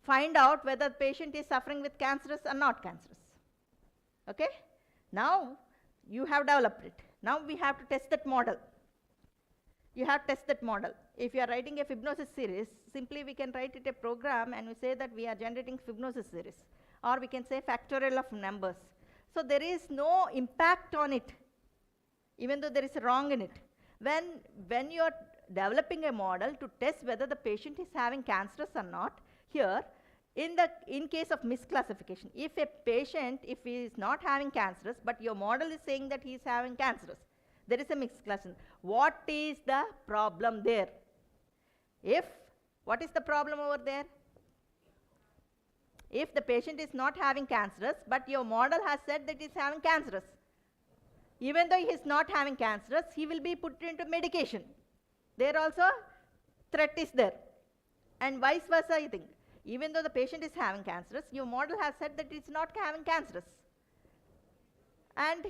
find out whether the patient is suffering with cancerous or not cancerous. Okay? Now you have developed it. Now we have to test that model. You have to test that model. If you are writing a Fibonacci series, simply we can write it a program and we say that we are generating Fibonacci series, or we can say factorial of numbers. So there is no impact on it, even though there is a wrong in it. When you are developing a model to test whether the patient is having cancerous or not, here in case of misclassification, if a patient, if he is not having cancerous but your model is saying that he is having cancerous, there is a misclassification. What is the problem there? What is the problem over there? If the patient is not having cancerous but your model has said that he is having cancerous, even though he is not having cancerous, he will be put into medication. There also threat is there, and vice versa. I think even though the patient is having cancerous, your model has said that it's not having cancerous, and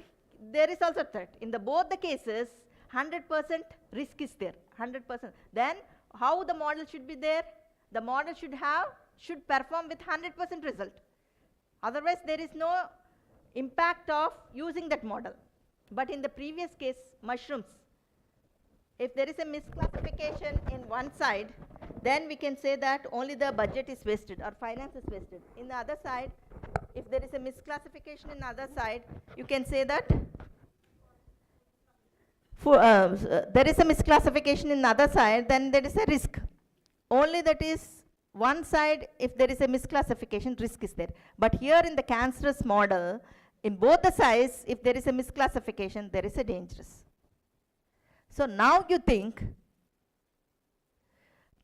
there is also threat. In both the cases, 100% risk is there, 100%. Then how the model should be there? The model should perform with 100% result. Otherwise, there is no impact of using that model. But in the previous case, mushrooms, if there is a misclassification in one side, then we can say that only the budget is wasted or finance is wasted. In the other side, if there is a misclassification in the other side, you can say that there is a misclassification in the other side, then there is a risk. Only that is one side, if there is a misclassification, risk is there. But here in the cancerous model, in both the sides, if there is a misclassification, there is a dangerous. So now you think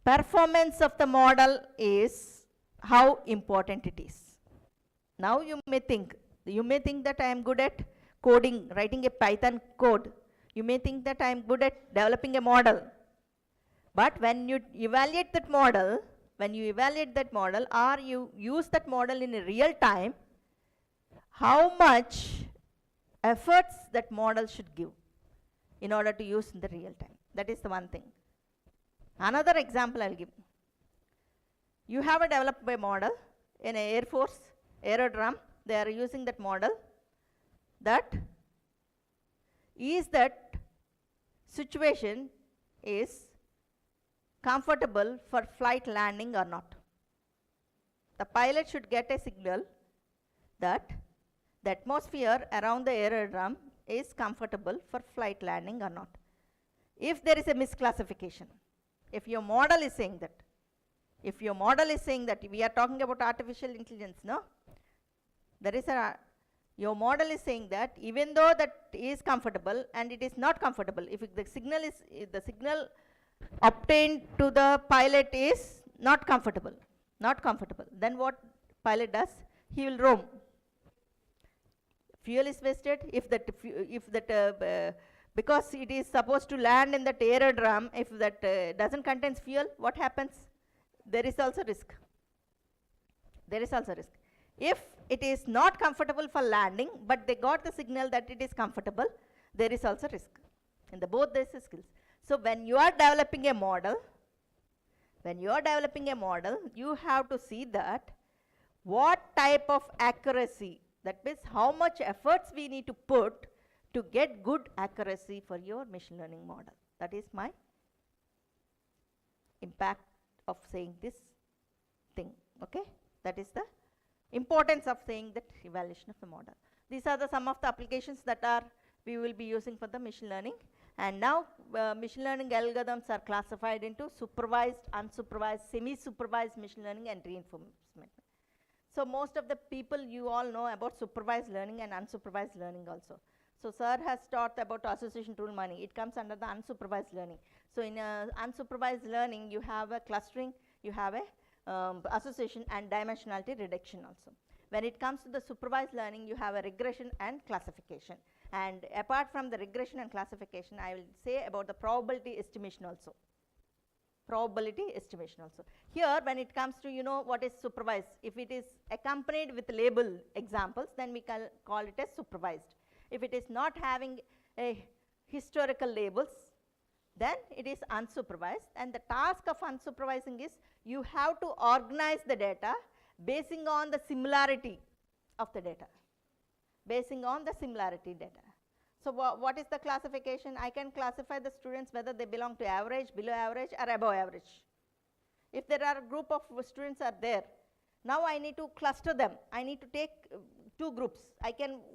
performance of the model is how important it is. Now you may think that I am good at coding, writing a Python code. You may think that I am good at developing a model. But when you evaluate that model, when you evaluate that model or you use that model in a real time, how much efforts that model should give in order to use in the real time. That is the one thing. Another example I'll give. You have a developed a model in an Air Force aerodrome. They are using that model. That is that situation is comfortable for flight landing or not. The pilot should get a signal that the atmosphere around the aerodrome is comfortable for flight landing or not. If there is a misclassification, if your model is saying that, we are talking about artificial intelligence, no? There is your model is saying that even though that is comfortable and it is not comfortable, if the signal obtained to the pilot is not comfortable, then what pilot does? He will roam. Fuel is wasted. If that because it is supposed to land in that aerodrome, if that doesn't contain fuel, what happens? There is also risk. If it is not comfortable for landing, but they got the signal that it is comfortable, there is also risk. In the both these skills. So when you are developing a model, you have to see that what type of accuracy, that means how much efforts we need to put to get good accuracy for your machine learning model. That is my impact of saying this thing. Okay, that is the importance of saying that evaluation of the model. These are some of the applications that we will be using for the machine learning. And now machine learning algorithms are classified into supervised, unsupervised, semi-supervised machine learning and reinforcement. So most of the people, you all know about supervised learning and unsupervised learning also. So sir has taught about association tool mining. It comes under the unsupervised learning. So in unsupervised learning, you have a clustering, you have a association and dimensionality reduction also. When it comes to the supervised learning, you have a regression and classification. And apart from the regression and classification, I will say about the probability estimation also. Here, when it comes to, what is supervised, if it is accompanied with label examples, then we can call it as supervised. If it is not having a historical labels, then it is unsupervised. And the task of unsupervising is you have to organize the data basing on the similarity of the data. So what is the classification? I can classify the students whether they belong to average, below average or above average. If there are a group of students are there, now I need to cluster them. I need to take two groups.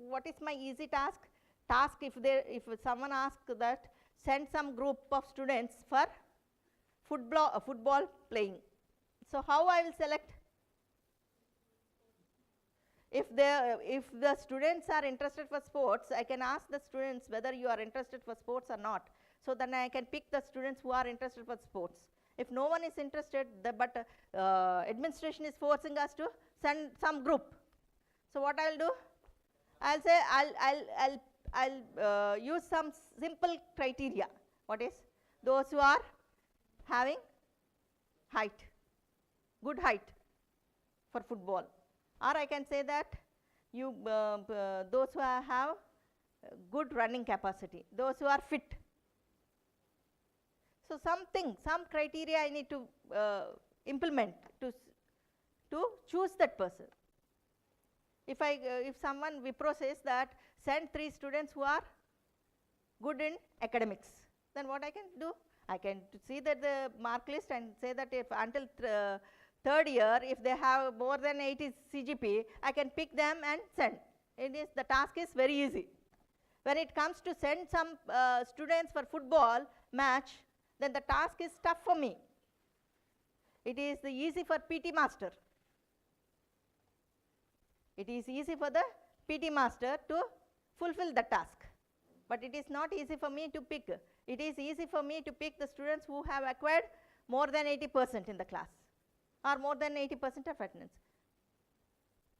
What is my easy task? If someone asks that, send some group of students for football playing. So how I will select? If the students are interested for sports, I can ask the students whether you are interested for sports or not. So then I can pick the students who are interested for sports. If no one is interested, but administration is forcing us to send some group. So what I will do? I'll say I'll use some simple criteria. What is? Those who are having height, good height for football. Or I can say that those who have good running capacity, those who are fit. So some criteria I need to implement to choose that person. If someone Wipro says that send 3 students who are good in academics, then what I can do? I can see that the mark list and say that if until third year, if they have more than 80 CGP, I can pick them and send. The task is very easy. When it comes to send some students for football match, then the task is tough for me. It is easy for PT master. It is easy for the PT master to fulfill the task. But it is not easy for me to pick. It is easy for me to pick the students who have acquired more than 80% in the class, or more than 80% of attendance.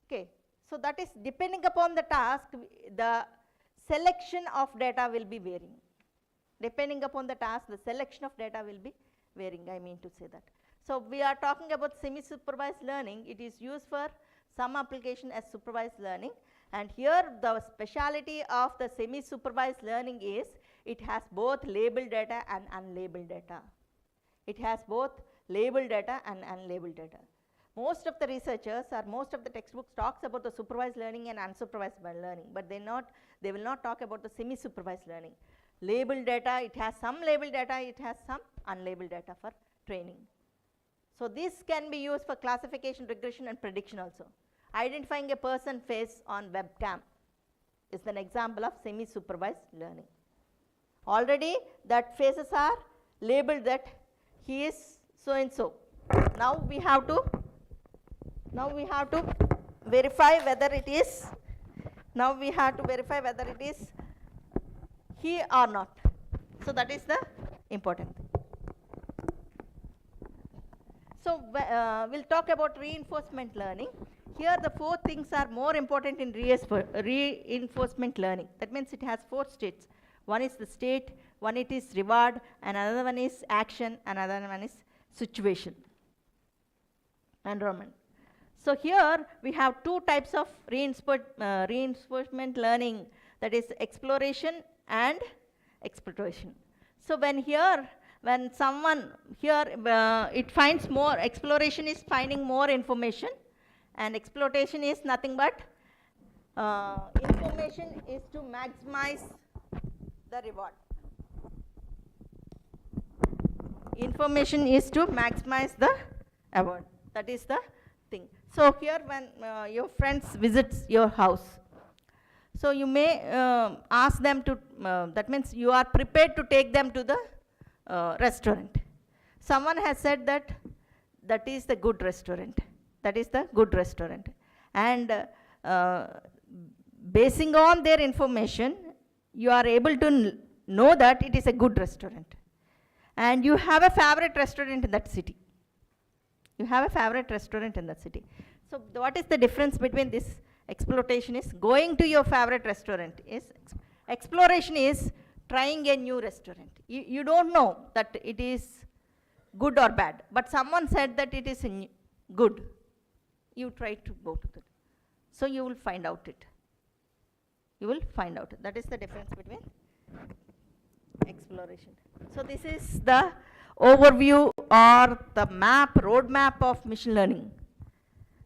Okay, so that is depending upon the task, the selection of data will be varying. Depending upon the task, the selection of data will be varying, I mean to say that. So we are talking about semi-supervised learning. It is used for some application as supervised learning. And here the speciality of the semi-supervised learning is it has both labeled data and unlabeled data. It has both labeled data and unlabeled data. Most of the researchers or most of the textbooks talks about the supervised learning and unsupervised learning, but they will not talk about the semi-supervised learning. Labeled data, it has some labeled data, it has some unlabeled data for training. So this can be used for classification, regression and prediction also. Identifying a person face on webcam is an example of semi-supervised learning. Already that faces are labeled that he is so and so. Now we have to verify whether it is, he or not. So that is the important thing. So we'll talk about reinforcement learning. Here the 4 things are more important in reinforcement learning. That means it has 4 states. One is the state, one it is reward, and another one is action, another one is situation, environment. So here we have 2 types of reinforcement learning, that is exploration and exploitation. So when someone here, it finds more, exploration is finding more information, and exploitation is nothing but information is to maximize the reward. Information is to maximize the reward. That is the thing. So here when your friends visits your house, so you may ask them to, that means you are prepared to take them to the restaurant. Someone has said that is the good restaurant. That is the good restaurant. And basing on their information, you are able to know that it is a good restaurant. And you have a favorite restaurant in that city. You have a favorite restaurant in that city. So what is the difference between this? Exploitation is going to your favorite restaurant. Exploration is trying a new restaurant. You don't know that it is good or bad, but someone said that it is good. You try to go to that. So you will find out it. You will find out it. That is the difference between exploration. So this is the overview or the roadmap of machine learning.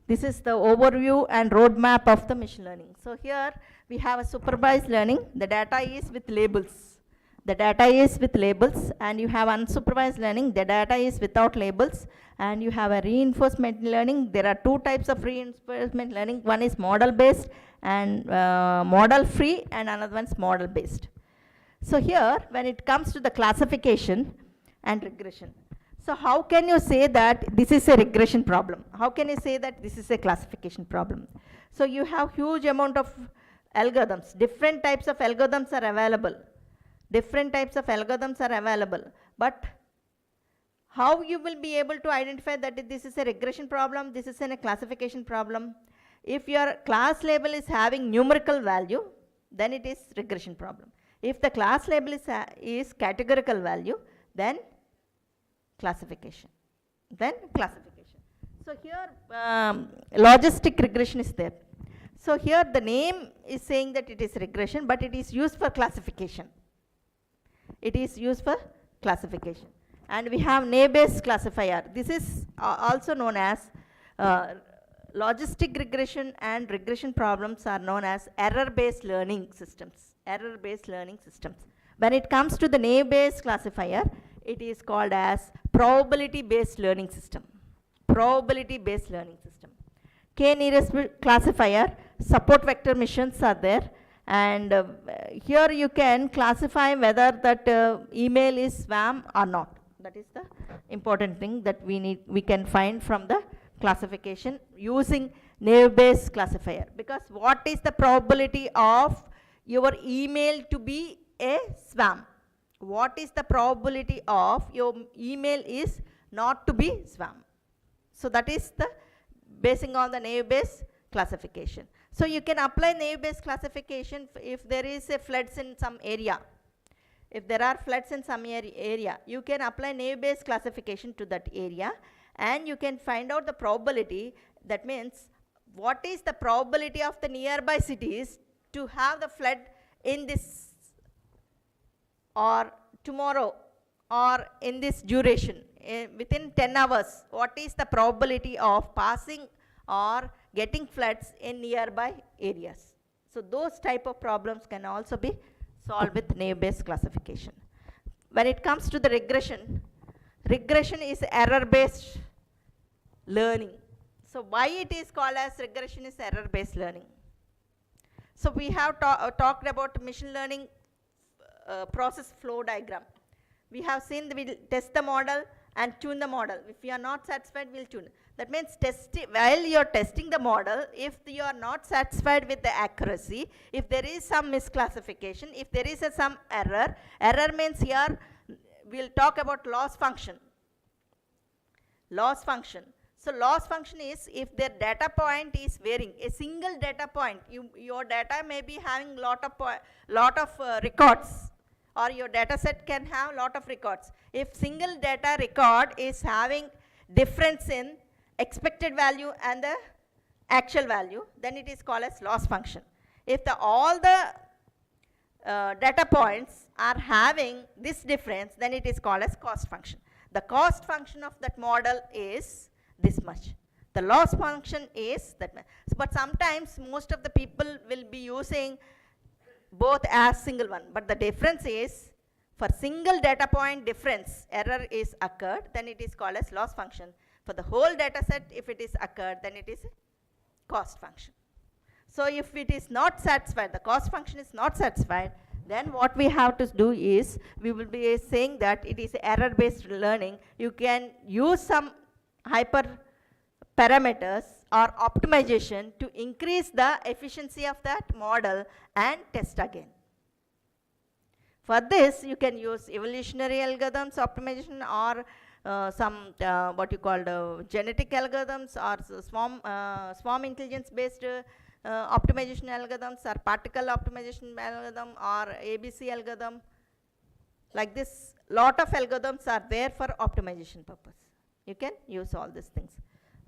This is the overview and roadmap of the machine learning. So here we have a supervised learning. The data is with labels. The data is with labels, and you have unsupervised learning. The data is without labels, and you have a reinforcement learning. There are 2 types of reinforcement learning. One is model-based and model-free, and another one is model-based. So here, when it comes to the classification and regression, so how can you say that this is a regression problem? How can you say that this is a classification problem? So you have huge amount of algorithms. Different types of algorithms are available. But how you will be able to identify that this is a regression problem, this is a classification problem? If your class label is having numerical value, then it is regression problem. If the class label is categorical value, then classification. So here logistic regression is there. So here the name is saying that it is regression, but it is used for classification. And we have naive-Bayes classifier. This is also known as logistic regression, and regression problems are known as error-based learning systems. When it comes to the naive-Bayes classifier, it is called as probability-based learning system. K-nearest classifier, support vector missions are there. And here you can classify whether that email is spam or not. That is the important thing that we can find from the classification using naive-Bayes classifier. Because what is the probability of your email to be a spam? What is the probability of your email is not to be spam? So that is the basing on the naive-Bayes classification. So you can apply naive-Bayes classification if there is a floods in some area. If there are floods in some area, you can apply naive-Bayes classification to that area, and you can find out the probability. That means what is the probability of the nearby cities to have the flood in this or tomorrow or in this duration, within 10 hours, what is the probability of passing or getting floods in nearby areas. So those type of problems can also be solved with naive-Bayes classification. When it comes to the regression, regression is error-based learning. So why it is called as regression is error-based learning? So we have talked about machine learning process flow diagram. We have seen we'll test the model and tune the model. If you are not satisfied, we'll tune. That means while you are testing the model, if you are not satisfied with the accuracy, if there is some misclassification, if there is some error means here we'll talk about loss function. Loss function. So loss function is if their data point is varying, a single data point, your data may be having lot of records, or your data set can have lot of records. If single data record is having difference in expected value and the actual value, then it is called as loss function. If all the data points are having this difference, then it is called as cost function. The cost function of that model is this much. The loss function is that much. But sometimes most of the people will be using both as single one, but the difference is for single data point difference error is occurred, then it is called as loss function. For the whole data set, if it is occurred, then it is cost function. So if it is not satisfied, the cost function is not satisfied, then what we have to do is we will be saying that it is error based learning. You can use some hyper parameters or optimization to increase the efficiency of that model and test again. For this, you can use evolutionary algorithms optimization, or some what you call genetic algorithms, or swarm intelligence based optimization algorithms, or particle optimization algorithm, or ABC algorithm. Like this, lot of algorithms are there for optimization purpose. You can use all these things.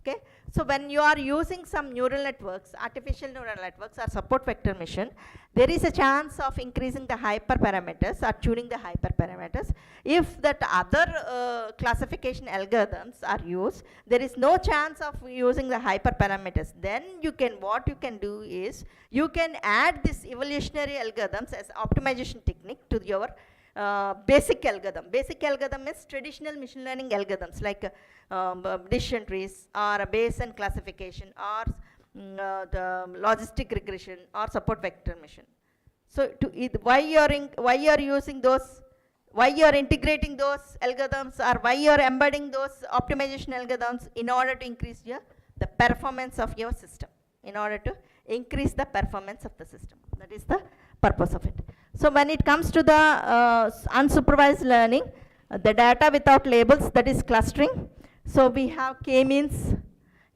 Okay. So when you are using some neural networks, artificial neural networks or support vector machine, there is a chance of increasing the hyperparameters or tuning the hyperparameters. If that other classification algorithms are used, there is no chance of using the hyperparameters. Then you can, what you can do is, you can add this evolutionary algorithms as optimization technique to your basic algorithm. Basic algorithm is traditional machine learning algorithms like decision trees, or Bayesian classification, or the logistic regression, or support vector machine. So why you are using those, why you are integrating those algorithms, or why you are embedding those optimization algorithms? In order to increase the performance of your system, in order to increase the performance of the system. That is the purpose of it. So when it comes to the unsupervised learning, the data without labels, that is clustering. So we have k-means,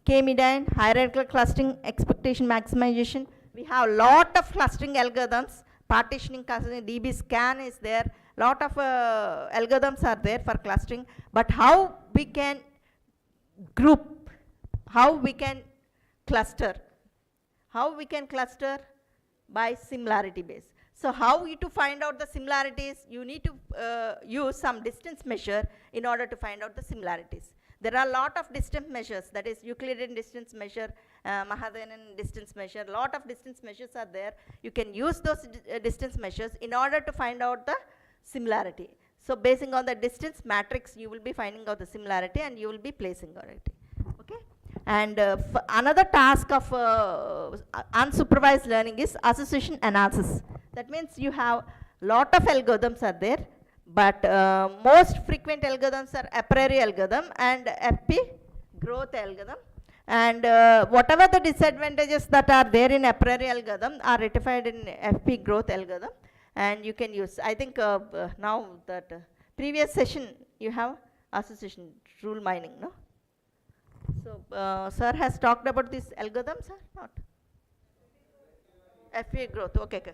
k-median, hierarchical clustering, expectation maximization. We have lot of clustering algorithms, partitioning, clustering, DB scan is there. Lot of algorithms are there for clustering. But how we can group, how we can cluster? How we can cluster? By similarity base. So how to find out the similarities? You need to use some distance measure in order to find out the similarities. There are a lot of distance measures, that is Euclidean distance measure, Mahadhanan distance measure, lot of distance measures are there. You can use those distance measures in order to find out the similarity. So basing on the distance matrix, you will be finding out the similarity and you will be placing it. Okay. And another task of unsupervised learning is association analysis. That means you have lot of algorithms are there, but most frequent algorithms are a priori algorithm and FP growth algorithm. And whatever the disadvantages that are there in a priori algorithm are rectified in FP growth algorithm, and you can use. I think now that previous session you have association rule mining, no? So sir has talked about this algorithm, sir? Not? FP growth, okay, okay.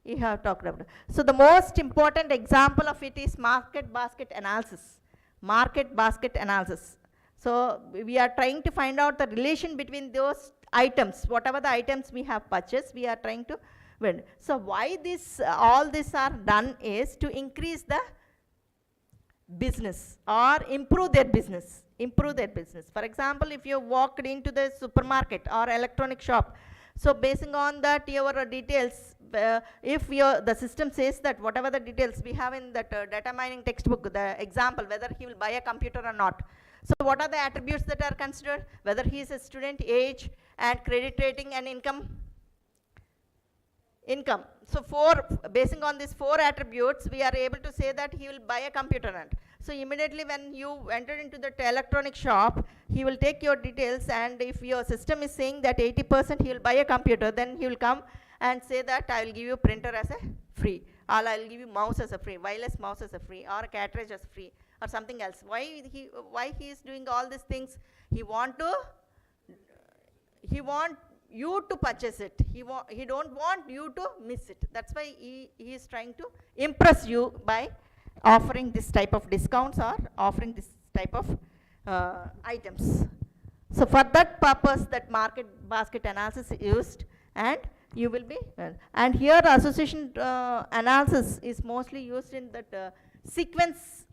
You have talked about it. So the most important example of it is market basket analysis. Market basket analysis. So we are trying to find out the relation between those items, whatever the items we have purchased, we are trying to win. So why this, all this are done is to increase the business or improve their business, For example, if you walked into the supermarket or electronic shop, so basing on that your details, if the system says that whatever the details we have in that data mining textbook, the example, whether he will buy a computer or not. So what are the attributes that are considered? Whether he is a student, age, and credit rating and income. So basing on these 4 attributes, we are able to say that he will buy a computer. And so immediately when you enter into the electronic shop, he will take your details, and if your system is saying that 80% he will buy a computer, then he will come and say that I will give you printer as a free, or I will give you mouse as a free, wireless mouse as a free, or a cartridge as free, or something else. Why he is doing all these things? He want you to purchase it. He don't want you to miss it. That's why he is trying to impress you by offering this type of discounts or offering this type of items. So for that purpose, that market basket analysis is used, and you will be, and here association analysis is mostly used in that sequence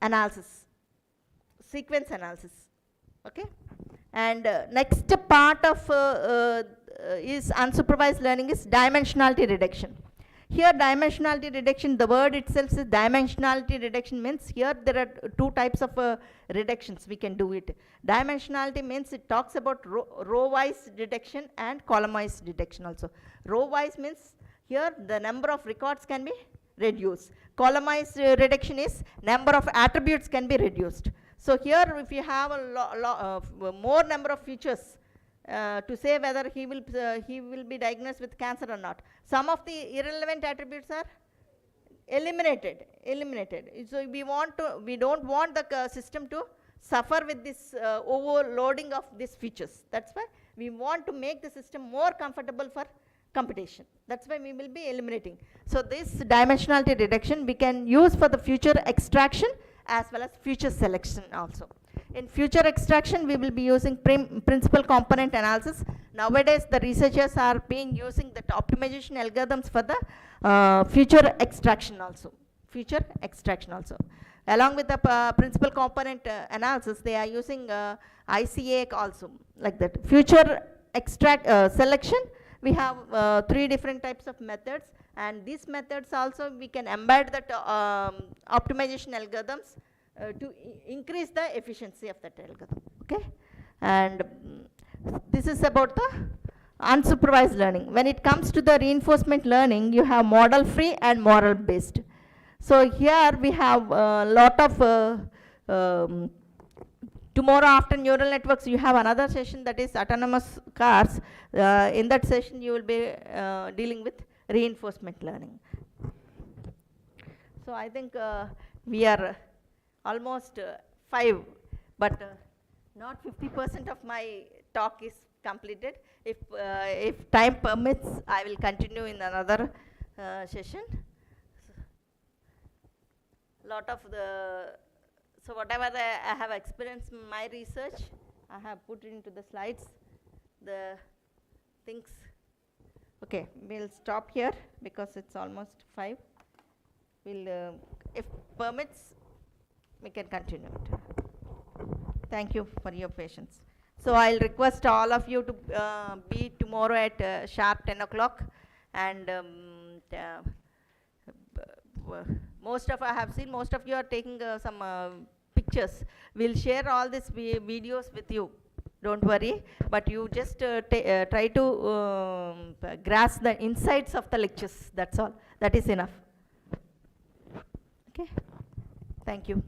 analysis, okay. And next part of is unsupervised learning is dimensionality reduction. Here dimensionality reduction, the word itself is dimensionality reduction, means here there are 2 types of reductions we can do it. Dimensionality means it talks about row wise reduction and column wise reduction also. Row wise means here the number of records can be reduced. Column wise reduction is number of attributes can be reduced. So here if you have a more number of features to say whether he will be diagnosed with cancer or not, some of the irrelevant attributes are eliminated. So we don't want the system to suffer with this overloading of these features. That's why we want to make the system more comfortable for computation. That's why we will be eliminating. So this dimensionality reduction we can use for the future extraction as well as future selection also. In future extraction, we will be using principal component analysis. Nowadays, the researchers are using the optimization algorithms for the future extraction also. Along with the principal component analysis, they are using ICA also, like that. Future selection, we have 3 different types of methods, and these methods also we can embed that optimization algorithms to increase the efficiency of that algorithm, okay. And this is about the unsupervised learning. When it comes to the reinforcement learning, you have model free and model based. So here we have a lot of tomorrow after neural networks, you have another session that is autonomous cars. In that session, you will be dealing with reinforcement learning. So I think we are almost 5, but not 50% of my talk is completed. If time permits, I will continue in another session. So whatever I have experienced in my research, I have put into the slides, the things. Okay, we'll stop here because it's almost 5. We'll, if permits, we can continue it. Thank you for your patience. So I'll request all of you to be tomorrow at sharp 10 o'clock, and I have seen most of you are taking some pictures. We'll share all these videos with you. Don't worry, but you just try to grasp the insights of the lectures. That's all. That is enough. Okay. Thank you.